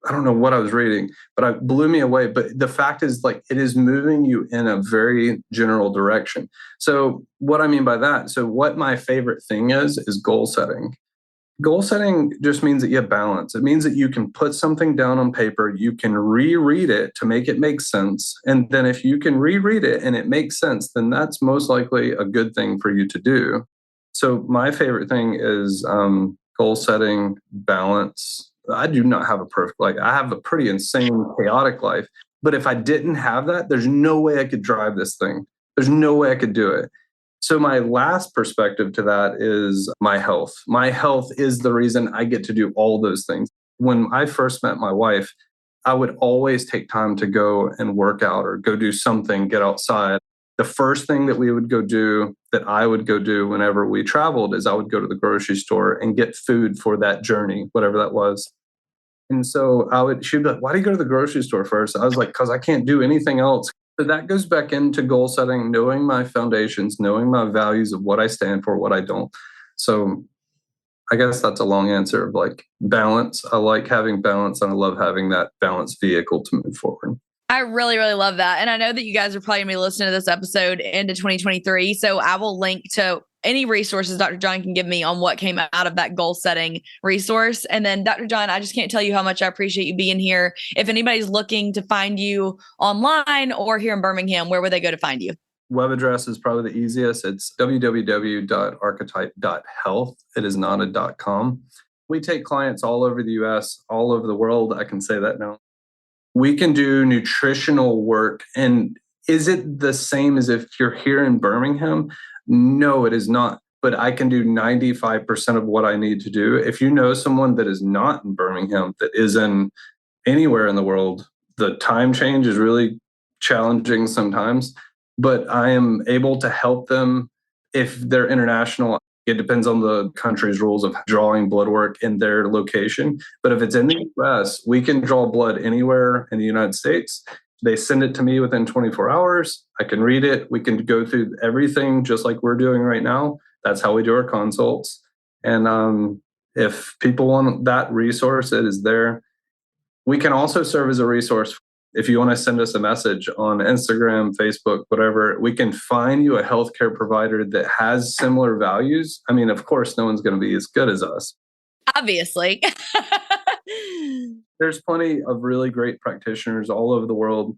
[SPEAKER 2] I don't know what I was reading, but it blew me away. But the fact is, like, it is moving you in a very general direction. So what I mean by that, so what my favorite thing is goal setting. Goal setting just means that you have balance. It means that you can put something down on paper, you can reread it to make it make sense. And then if you can reread it and it makes sense, then that's most likely a good thing for you to do. So my favorite thing is goal setting, balance. I do not have a perfect life. I have a pretty insane, chaotic life. But if I didn't have that, there's no way I could drive this thing. There's no way I could do it. So my last perspective to that is my health. My health is the reason I get to do all those things. When I first met my wife, I would always take time to go and work out or go do something, get outside. The first thing that we would go do, that I would go do whenever we traveled, is I would go to the grocery store and get food for that journey, whatever that was. And so she'd be like, why do you go to the grocery store first? I was like, because I can't do anything else. So that goes back into goal setting, knowing my foundations, knowing my values of what I stand for, what I don't. So I guess that's a long answer of like balance. I like having balance and I love having that balanced vehicle to move forward.
[SPEAKER 1] I really, really love that. And I know that you guys are probably going to be listening to this episode into 2023. So I will link to any resources Dr. John can give me on what came out of that goal setting resource. And then Dr. John, I just can't tell you how much I appreciate you being here. If anybody's looking to find you online or here in Birmingham, where would they go to find you?
[SPEAKER 2] Web address is probably the easiest. It's www.archetype.health. It is not a .com. We take clients all over the US, all over the world. I can say that now. We can do nutritional work. And is it the same as if you're here in Birmingham? No, it is not. But I can do 95% of what I need to do. If you know someone that is not in Birmingham, that is in anywhere in the world, the time change is really challenging sometimes. But I am able to help them if they're international. It depends on the country's rules of drawing blood work in their location. But if it's in the US, we can draw blood anywhere in the United States. They send it to me within 24 hours. I can read it. We can go through everything just like we're doing right now. That's how we do our consults. And if people want that resource, it is there. We can also serve as a resource. If you want to send us a message on Instagram, Facebook, whatever, we can find you a healthcare provider that has similar values. I mean, of course, no one's going to be as good as us.
[SPEAKER 1] Obviously.
[SPEAKER 2] There's plenty of really great practitioners all over the world.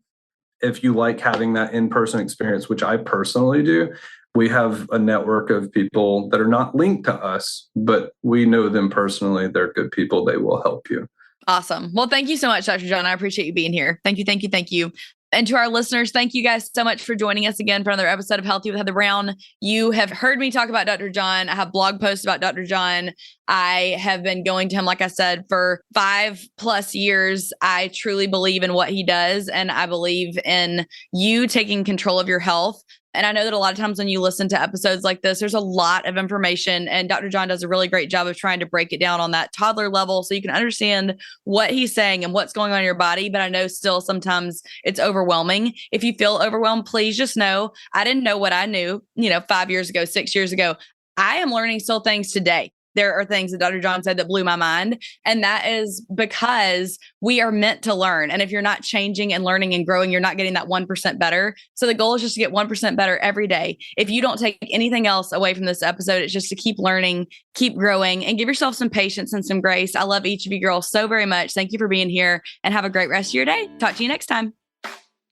[SPEAKER 2] If you like having that in-person experience, which I personally do, we have a network of people that are not linked to us, but we know them personally. They're good people. They will help you.
[SPEAKER 1] Awesome. Well, thank you so much, Dr. John. I appreciate you being here. Thank you, thank you, thank you. And to our listeners, thank you guys so much for joining us again for another episode of Healthy with Heather Brown. You have heard me talk about Dr. John. I have blog posts about Dr. John. I have been going to him, like I said, for 5+ years. I truly believe in what he does, and I believe in you taking control of your health. And I know that a lot of times when you listen to episodes like this, there's a lot of information, and Dr. John does a really great job of trying to break it down on that toddler level so you can understand what he's saying and what's going on in your body. But I know still sometimes it's overwhelming. If you feel overwhelmed, please just know I didn't know what I knew, 5 years ago, 6 years ago. I am learning still things today. There are things that Dr. John said that blew my mind. And that is because we are meant to learn. And if you're not changing and learning and growing, you're not getting that 1% better. So the goal is just to get 1% better every day. If you don't take anything else away from this episode, it's just to keep learning, keep growing, and give yourself some patience and some grace. I love each of you girls so very much. Thank you for being here, and have a great rest of your day. Talk to you next time.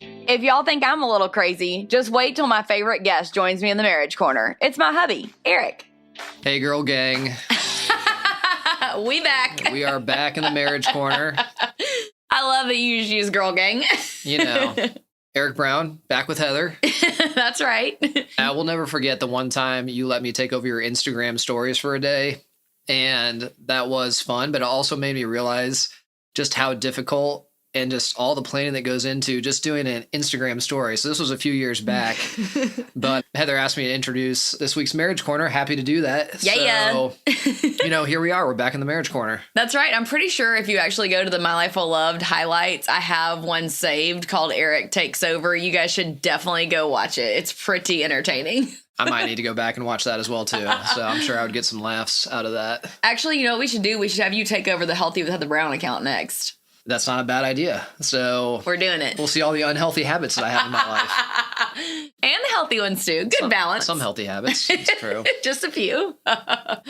[SPEAKER 1] If y'all think I'm a little crazy, just wait till my favorite guest joins me in the Marriage Corner. It's my hubby, Eric.
[SPEAKER 3] Hey, girl gang.
[SPEAKER 1] We back.
[SPEAKER 3] We are back in the Marriage Corner.
[SPEAKER 1] I love that you use girl gang.
[SPEAKER 3] Eric Brown, back with Heather.
[SPEAKER 1] That's right.
[SPEAKER 3] I will never forget the one time you let me take over your Instagram stories for a day. And that was fun, but it also made me realize just how difficult and just all the planning that goes into just doing an Instagram story. So this was a few years back, but Heather asked me to introduce this week's Marriage Corner. Happy to do that.
[SPEAKER 1] Yeah.
[SPEAKER 3] So, here we are. We're back in the Marriage Corner.
[SPEAKER 1] That's right. I'm pretty sure if you actually go to the My Life Well Loved highlights, I have one saved called Eric Takes Over. You guys should definitely go watch it. It's pretty entertaining.
[SPEAKER 3] I might need to go back and watch that as well, too. So I'm sure I would get some laughs out of that.
[SPEAKER 1] Actually, you know what we should do? We should have you take over the Healthy with Heather Brown account next.
[SPEAKER 3] That's not a bad idea. So
[SPEAKER 1] we're doing it.
[SPEAKER 3] We'll see all the unhealthy habits that I have in my life.
[SPEAKER 1] And the healthy ones too. Good balance.
[SPEAKER 3] Some healthy habits. It's true.
[SPEAKER 1] Just a few. All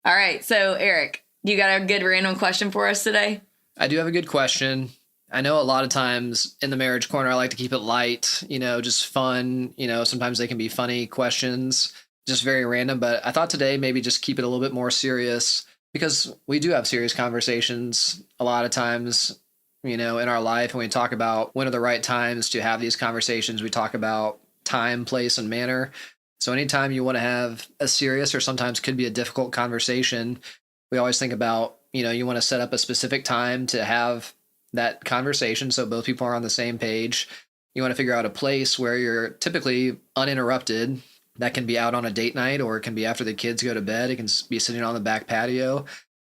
[SPEAKER 1] right. So Eric, you got a good random question for us today?
[SPEAKER 3] I do have a good question. I know a lot of times in the Marriage Corner, I like to keep it light, just fun. Sometimes they can be funny questions, just very random. But I thought today maybe just keep it a little bit more serious, because we do have serious conversations a lot of times, in our life. And we talk about when are the right times to have these conversations. We talk about time, place, and manner. So anytime you want to have a serious or sometimes could be a difficult conversation, we always think about, you want to set up a specific time to have that conversation so both people are on the same page. You want to figure out a place where you're typically uninterrupted. That can be out on a date night, or it can be after the kids go to bed. It can be sitting on the back patio,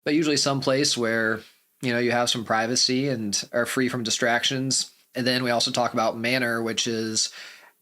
[SPEAKER 3] but usually some place where, you have some privacy and are free from distractions. And then we also talk about manner, which is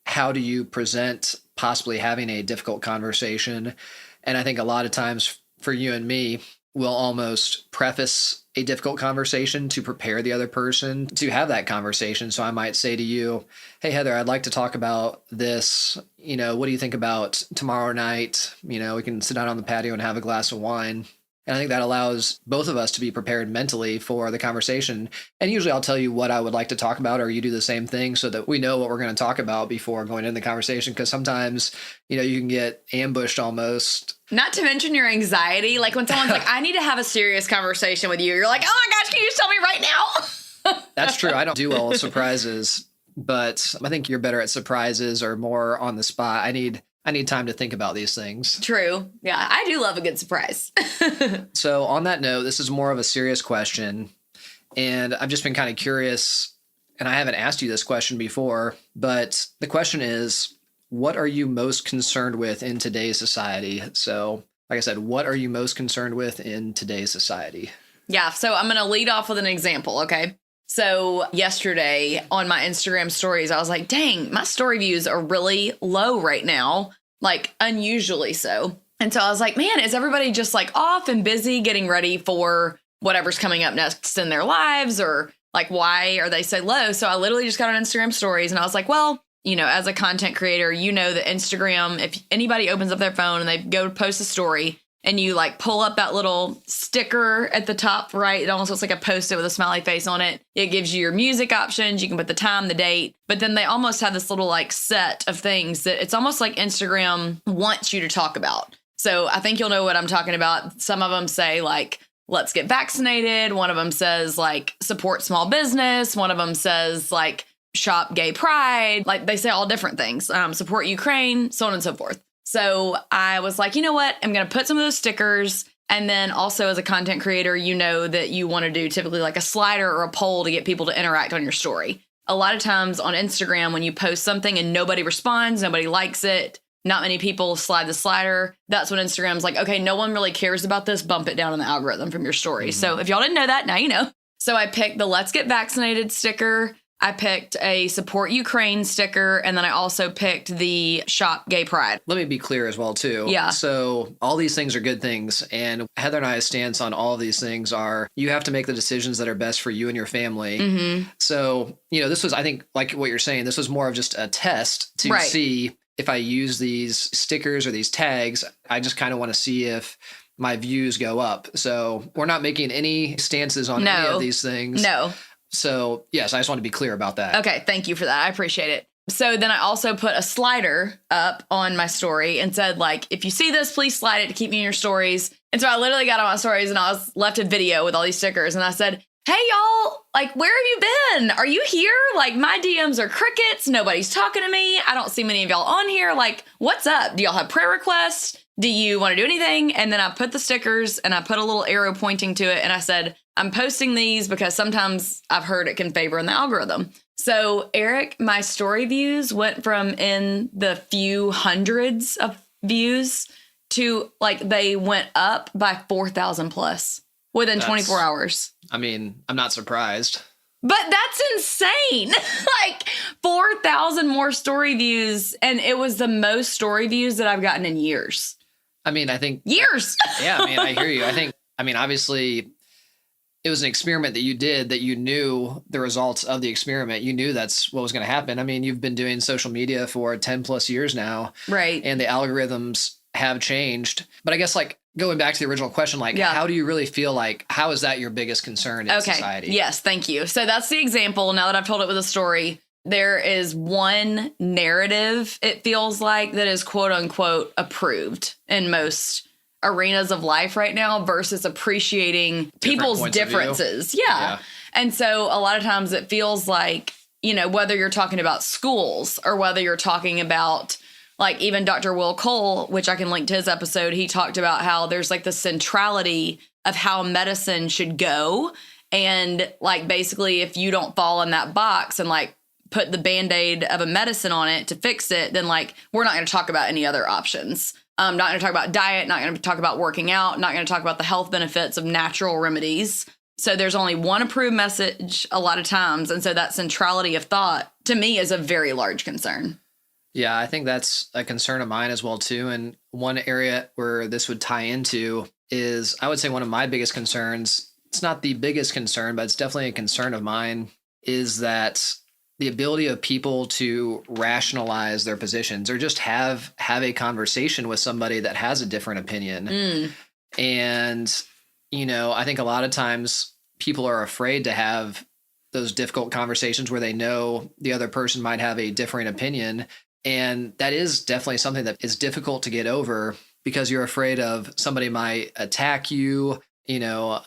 [SPEAKER 3] how do you present possibly having a difficult conversation. And I think a lot of times for you and me, we'll almost preface a difficult conversation to prepare the other person to have that conversation. So I might say to you, hey, Heather, I'd like to talk about this. What do you think about tomorrow night? We can sit out on the patio and have a glass of wine. And I think that allows both of us to be prepared mentally for the conversation. And usually I'll tell you what I would like to talk about, or you do the same thing so that we know what we're going to talk about before going into the conversation. Because sometimes, you can get ambushed almost.
[SPEAKER 1] Not to mention your anxiety. Like when someone's like, I need to have a serious conversation with you. You're like, oh my gosh, can you just tell me right now?
[SPEAKER 3] That's true. I don't do well with surprises, but I think you're better at surprises or more on the spot. I need time to think about these things.
[SPEAKER 1] True. Yeah, I do love a good surprise.
[SPEAKER 3] So on that note, this is more of a serious question. And I've just been kind of curious, and I haven't asked you this question before, but the question is, what are you most concerned with in today's society? So like I said, what are you most concerned with in today's society?
[SPEAKER 1] Yeah, so I'm going to lead off with an example, okay? So yesterday on my Instagram stories, I was like, dang, my story views are really low right now, like unusually so. And so I was like, man, is everybody just like off and busy getting ready for whatever's coming up next in their lives? Or like, why are they so low? So I literally just got on Instagram stories and I was like, well, as a content creator, that Instagram, if anybody opens up their phone and they go post a story, and you like pull up that little sticker at the top right, it almost looks like a Post-it with a smiley face on it. It gives you your music options. You can put the time, the date, but then they almost have this little like set of things that it's almost like Instagram wants you to talk about. So I think you'll know what I'm talking about. Some of them say like, let's get vaccinated. One of them says like, support small business. One of them says like, shop gay pride. Like they say all different things, support Ukraine, so on and so forth. So I was like, you know what? I'm going to put some of those stickers. And then also as a content creator, that you want to do typically like a slider or a poll to get people to interact on your story. A lot of times on Instagram, when you post something and nobody responds, nobody likes it, not many people slide the slider. That's when Instagram's like, okay, no one really cares about this. Bump it down in the algorithm from your story. Mm-hmm. So if y'all didn't know that, now you know. So I picked the Let's Get Vaccinated sticker. I picked a Support Ukraine sticker, and then I also picked the Shop Gay Pride.
[SPEAKER 3] Let me be clear as well, too.
[SPEAKER 1] Yeah.
[SPEAKER 3] So all these things are good things, and Heather and I's stance on all of these things are you have to make the decisions that are best for you and your family.
[SPEAKER 1] Mm-hmm.
[SPEAKER 3] So, this was, I think, like what you're saying, this was more of just a test to see if I use these stickers or these tags. I just kind of want to see if my views go up. So we're not making any stances on any of these things.
[SPEAKER 1] No.
[SPEAKER 3] So, yes, I just want to be clear about that.
[SPEAKER 1] Okay, thank you for that. I appreciate it. So then I also put a slider up on my story and said, like, if you see this, please slide it to keep me in your stories. And so I literally got on my stories and I was left a video with all these stickers. And I said, hey, y'all, like, where have you been? Are you here? Like, my DMs are crickets. Nobody's talking to me. I don't see many of y'all on here. Like, what's up? Do y'all have prayer requests? Do you want to do anything? And then I put the stickers and I put a little arrow pointing to it. And I said, I'm posting these because sometimes I've heard it can favor in the algorithm. So Eric, my story views went from in the few hundreds of views to like they went up by 4,000 plus within 24 hours.
[SPEAKER 3] I mean, I'm not surprised.
[SPEAKER 1] But that's insane. Like 4,000 more story views. And it was the most story views that I've gotten in years.
[SPEAKER 3] I mean, I think
[SPEAKER 1] years.
[SPEAKER 3] Yeah, I mean, I hear you. Obviously it was an experiment that you did that you knew the results of the experiment. You knew that's what was going to happen. I mean, you've been doing social media for 10 plus years now.
[SPEAKER 1] Right.
[SPEAKER 3] And the algorithms have changed. But I guess like going back to the original question, like how do you really feel like, how is that your biggest concern in society?
[SPEAKER 1] Yes. Thank you. So that's the example. Now that I've told it with a story, there is one narrative, it feels like, that is quote unquote approved in most arenas of life right now versus appreciating people's differences. Yeah. And so a lot of times it feels like, whether you're talking about schools or whether you're talking about like even Dr. Will Cole, which I can link to his episode, he talked about how there's like the centrality of how medicine should go. And like, basically, if you don't fall in that box and like put the Band-Aid of a medicine on it to fix it, then like, we're not going to talk about any other options. Not going to talk about diet, not going to talk about working out, not going to talk about the health benefits of natural remedies. So there's only one approved message a lot of times. And so that centrality of thought to me is a very large concern.
[SPEAKER 3] Yeah, I think that's a concern of mine as well, too. And one area where this would tie into is, I would say one of my biggest concerns, it's not the biggest concern, but it's definitely a concern of mine, is that the ability of people to rationalize their positions or just have a conversation with somebody that has a different opinion. And, I think a lot of times people are afraid to have those difficult conversations where they know the other person might have a different opinion. And that is definitely something that is difficult to get over, because you're afraid of somebody might attack you,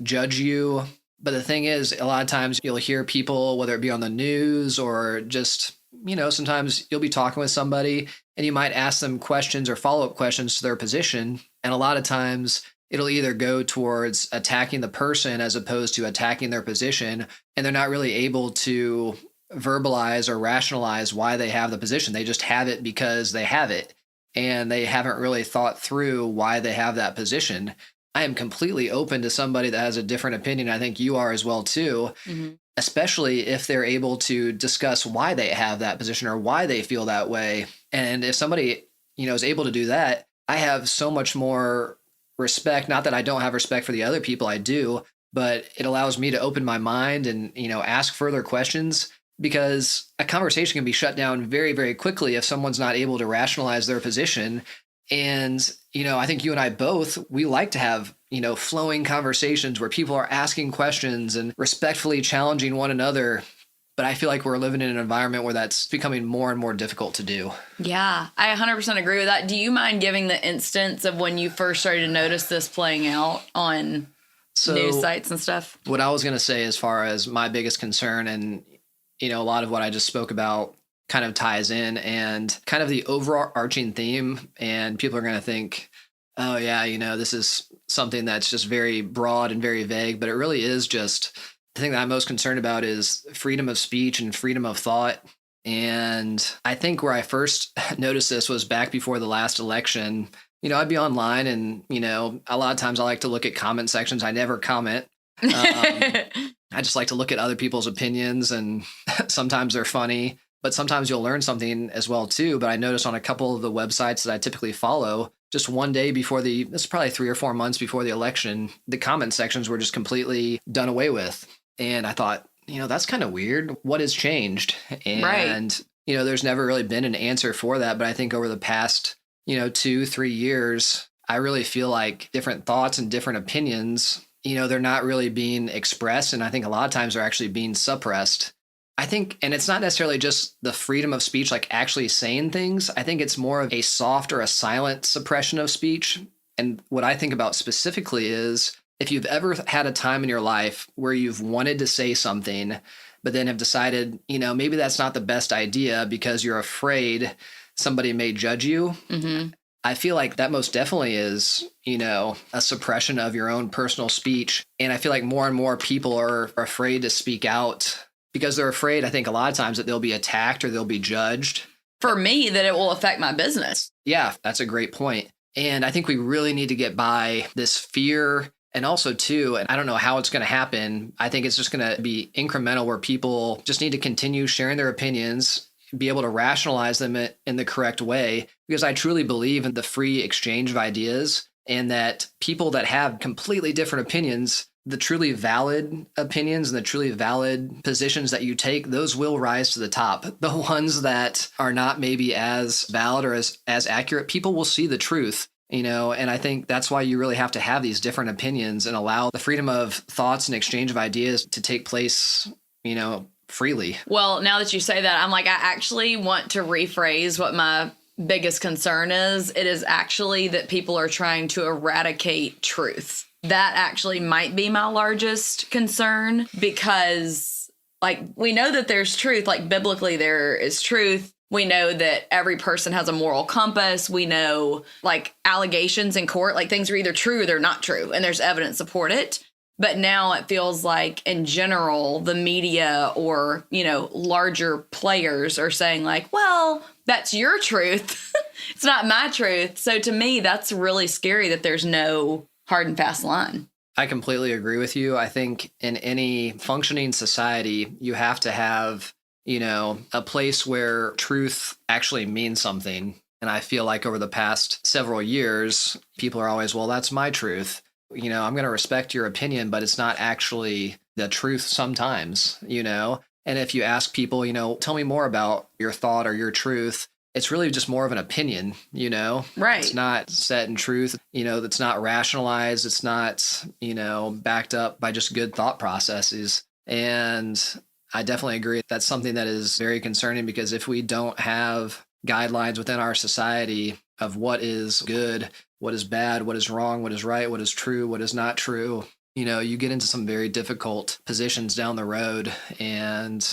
[SPEAKER 3] judge you. But the thing is, a lot of times you'll hear people, whether it be on the news or just, sometimes you'll be talking with somebody and you might ask them questions or follow-up questions to their position. And a lot of times it'll either go towards attacking the person as opposed to attacking their position. And they're not really able to verbalize or rationalize why they have the position. They just have it because they have it. And they haven't really thought through why they have that position. I am completely open to somebody that has a different opinion. I think you are as well, too, especially if they're able to discuss why they have that position or why they feel that way. And if somebody, is able to do that, I have so much more respect. Not that I don't have respect for the other people, I do, but it allows me to open my mind and, ask further questions, because a conversation can be shut down very, very quickly if someone's not able to rationalize their position. And, I think you and I both, we like to have, flowing conversations where people are asking questions and respectfully challenging one another. But I feel like we're living in an environment where that's becoming more and more difficult to do.
[SPEAKER 1] Yeah, I 100% agree with that. Do you mind giving the instance of when you first started to notice this playing out on news sites and stuff?
[SPEAKER 3] What I was going to say, as far as my biggest concern, and, a lot of what I just spoke about kind of ties in, and kind of the overarching theme, and people are going to think, oh yeah, this is something that's just very broad and very vague, but it really is just, the thing that I'm most concerned about is freedom of speech and freedom of thought. And I think where I first noticed this was back before the last election. I'd be online and, a lot of times I like to look at comment sections. I never comment. I just like to look at other people's opinions, and sometimes they're funny, but sometimes you'll learn something as well too. But I noticed on a couple of the websites that I typically follow, just one day before this is probably 3 or 4 months before the election, the comment sections were just completely done away with. And I thought, that's kind of weird. What has changed? And, there's never really been an answer for that. But I think over the past, 2-3 years, I really feel like different thoughts and different opinions, they're not really being expressed. And I think a lot of times they're actually being suppressed. I think, and it's not necessarily just the freedom of speech, like actually saying things. I think it's more of a soft or a silent suppression of speech. And what I think about specifically is, if you've ever had a time in your life where you've wanted to say something, but then have decided, maybe that's not the best idea because you're afraid somebody may judge you. I feel like that most definitely is, a suppression of your own personal speech. And I feel like more and more people are afraid to speak out because they're afraid, I think a lot of times, that they'll be attacked or they'll be judged.
[SPEAKER 1] For me, that it will affect my business.
[SPEAKER 3] Yeah, that's a great point. And I think we really need to get by this fear. And also, too, and I don't know how it's going to happen, I think it's just going to be incremental, where people just need to continue sharing their opinions, be able to rationalize them in the correct way, because I truly believe in the free exchange of ideas, and that people that have completely different opinions, the truly valid opinions and the truly valid positions that you take, those will rise to the top. The ones that are not maybe as valid or as accurate, people will see the truth. And I think that's why you really have to have these different opinions and allow the freedom of thoughts and exchange of ideas to take place, freely.
[SPEAKER 1] Well, now that you say that, I'm like, I actually want to rephrase what my biggest concern is. It is actually that people are trying to eradicate truth. That actually might be my largest concern, because like, we know that there's truth, like biblically there is truth. We know that every person has a moral compass. We know, like, allegations in court, like, things are either true or they're not true, and there's evidence to support it. But now it feels like in general, the media or, larger players are saying like, well, that's your truth. It's not my truth. So to me, that's really scary that there's no hard and fast line.
[SPEAKER 3] I completely agree with you. I think in any functioning society, you have to have, a place where truth actually means something. And I feel like over the past several years, people are always, well, that's my truth. I'm going to respect your opinion, but it's not actually the truth sometimes, And if you ask people, tell me more about your thought or your truth, it's really just more of an opinion,
[SPEAKER 1] Right.
[SPEAKER 3] It's not set in truth, it's not rationalized. It's not, backed up by just good thought processes. And I definitely agree. That's something that is very concerning, because if we don't have guidelines within our society of what is good, what is bad, what is wrong, what is right, what is true, what is not true, you get into some very difficult positions down the road. And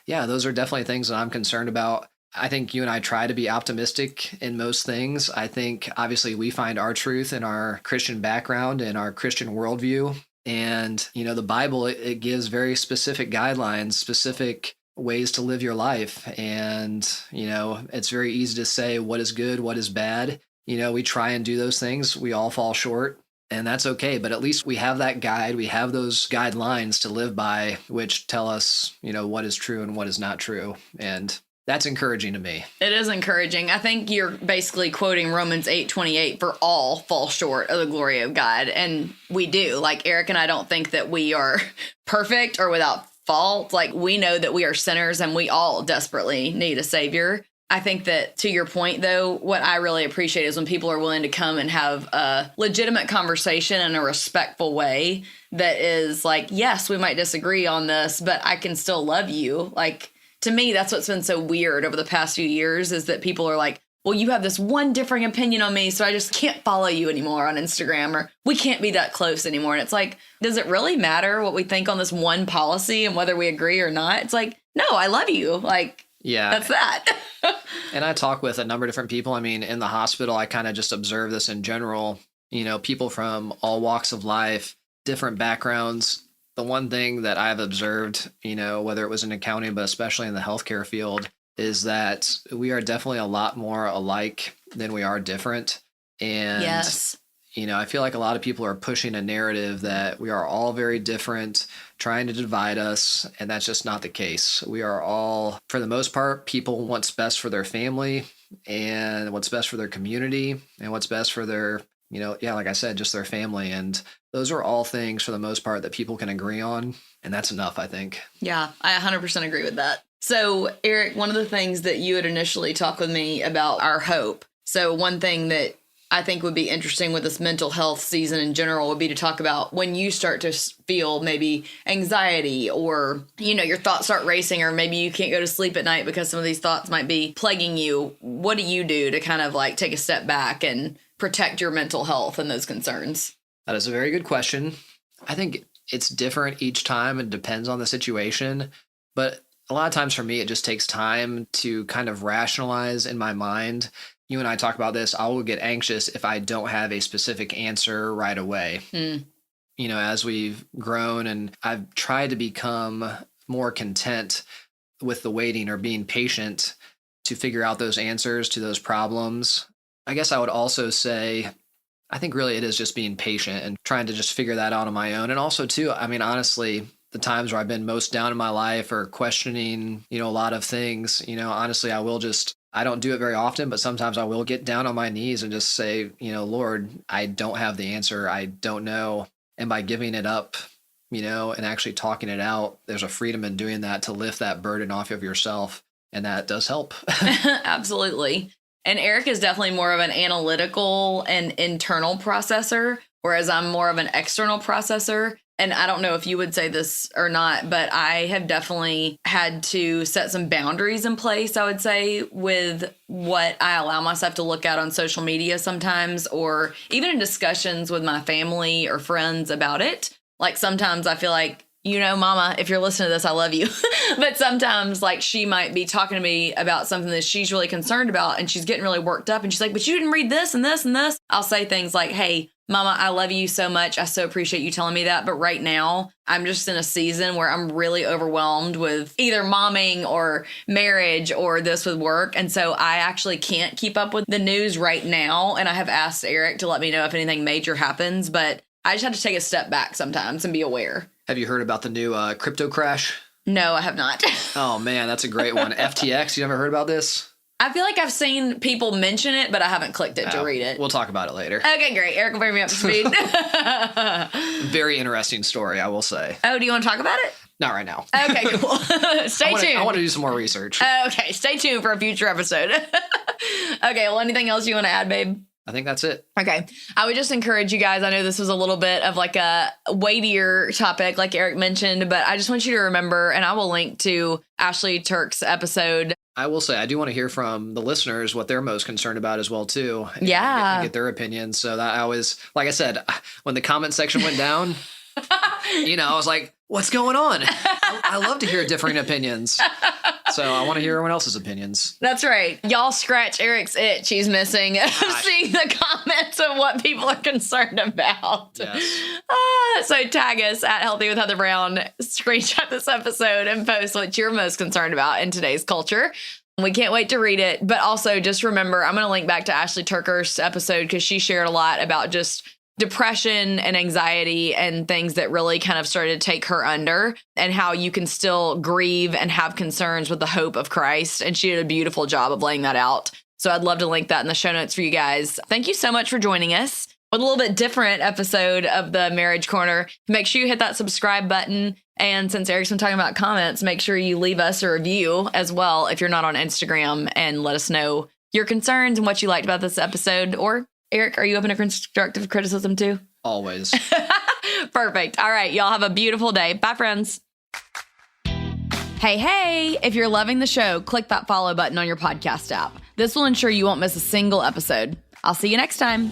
[SPEAKER 3] yeah, those are definitely things that I'm concerned about. I think you and I try to be optimistic in most things. I think obviously we find our truth in our Christian background and our Christian worldview. And, the Bible, it gives very specific guidelines, specific ways to live your life. And, it's very easy to say what is good, what is bad. We try and do those things. We all fall short, and that's okay. But at least we have that guide. We have those guidelines to live by, which tell us, what is true and what is not true. And that's encouraging to me.
[SPEAKER 1] It is encouraging. I think you're basically quoting Romans 8:28, for all fall short of the glory of God. And we do. Like, Eric and I don't think that we are perfect or without fault. Like, we know that we are sinners and we all desperately need a savior. I think that, to your point, though, what I really appreciate is when people are willing to come and have a legitimate conversation in a respectful way that is like, yes, we might disagree on this, but I can still love you. Like, to me, that's what's been so weird over the past few years, is that people are like, well, you have this one differing opinion on me, so I just can't follow you anymore on Instagram, or we can't be that close anymore. And it's like, does it really matter what we think on this one policy and whether we agree or not? It's like, no, I love you. Like, yeah, that's that.
[SPEAKER 3] And I talk with a number of different people. I mean, in the hospital, I kind of just observe this in general, people from all walks of life, different backgrounds. The one thing that I've observed, whether it was in accounting, but especially in the healthcare field, is that we are definitely a lot more alike than we are different. And,
[SPEAKER 1] yes.
[SPEAKER 3] I feel like a lot of people are pushing a narrative that we are all very different, trying to divide us. And that's just not the case. We are all, for the most part, people what's best for their family and what's best for their community and what's best for their, like I said, just their family. And those are all things for the most part that people can agree on. And that's enough, I think.
[SPEAKER 1] Yeah, I 100% agree with that. So, Eric, one of the things that you had initially talked with me about our hope. So one thing that I think would be interesting with this mental health season in general would be to talk about when you start to feel maybe anxiety, or, your thoughts start racing, or maybe you can't go to sleep at night because some of these thoughts might be plaguing you. What do you do to kind of like take a step back and protect your mental health and those concerns?
[SPEAKER 3] That is a very good question. I think it's different each time. It depends on the situation. But a lot of times for me, it just takes time to kind of rationalize in my mind. You and I talk about this. I will get anxious if I don't have a specific answer right away. As we've grown, and I've tried to become more content with the waiting, or being patient to figure out those answers to those problems. I guess I would also say, I think really it is just being patient and trying to just figure that out on my own. And also too, I mean, honestly, the times where I've been most down in my life or questioning, a lot of things, honestly, I don't do it very often, but sometimes I will get down on my knees and just say, Lord, I don't have the answer. I don't know. And by giving it up, and actually talking it out, there's a freedom in doing that to lift that burden off of yourself. And that does help.
[SPEAKER 1] Absolutely. And Eric is definitely more of an analytical and internal processor, whereas I'm more of an external processor. And I don't know if you would say this or not, but I have definitely had to set some boundaries in place, I would say, with what I allow myself to look at on social media sometimes, or even in discussions with my family or friends about it. Like, sometimes I feel like, Mama, if you're listening to this, I love you. But sometimes, like, she might be talking to me about something that she's really concerned about, and she's getting really worked up, and she's like, but you didn't read this and this and this. I'll say things like, hey, Mama, I love you so much. I so appreciate you telling me that. But right now, I'm just in a season where I'm really overwhelmed with either momming or marriage or this with work. And so I actually can't keep up with the news right now. And I have asked Eric to let me know if anything major happens. But I just have to take a step back sometimes and be aware.
[SPEAKER 3] Have you heard about the new crypto crash?
[SPEAKER 1] No, I have not.
[SPEAKER 3] Oh, man, that's a great one. FTX, you never heard about this?
[SPEAKER 1] I feel like I've seen people mention it, but I haven't clicked it to read it.
[SPEAKER 3] We'll talk about it later.
[SPEAKER 1] Okay, great. Eric will bring me up to speed.
[SPEAKER 3] Very interesting story, I will say.
[SPEAKER 1] Oh, do you want to talk about it?
[SPEAKER 3] Not right now.
[SPEAKER 1] Okay, cool. Stay tuned.
[SPEAKER 3] I want to do some more research.
[SPEAKER 1] Okay, stay tuned for a future episode. Okay, well, anything else you want to add, babe?
[SPEAKER 3] I think that's it.
[SPEAKER 1] Okay. I would just encourage you guys. I know this was a little bit of like a weightier topic, like Eric mentioned, but I just want you to remember, and I will link to Ashley Turk's episode.
[SPEAKER 3] I will say, I do want to hear from the listeners what they're most concerned about as well, too. And get their opinions. So that I always, like I said, when the comment section went down, I was like, what's going on? I love to hear differing opinions. So I want to hear everyone else's opinions.
[SPEAKER 1] That's right. Y'all scratch Eric's itch he's missing of seeing the comments of what people are concerned about.
[SPEAKER 3] Yes.
[SPEAKER 1] So tag us at Healthy with Heather Brown, screenshot this episode and post what you're most concerned about in today's culture. We can't wait to read it. But also just remember, I'm going to link back to Ashley Turker's episode because she shared a lot about just depression and anxiety and things that really kind of started to take her under, and how you can still grieve and have concerns with the hope of Christ. And she did a beautiful job of laying that out. So I'd love to link that in the show notes for you guys. Thank you so much for joining us with a little bit different episode of the Marriage Corner. Make sure you hit that subscribe button. And since Eric's been talking about comments, make sure you leave us a review as well if you're not on Instagram, and let us know your concerns and what you liked about this episode. Or Eric, are you open to constructive criticism too?
[SPEAKER 3] Always.
[SPEAKER 1] Perfect. All right. Y'all have a beautiful day. Bye, friends. Hey, if you're loving the show, click that follow button on your podcast app. This will ensure you won't miss a single episode. I'll see you next time.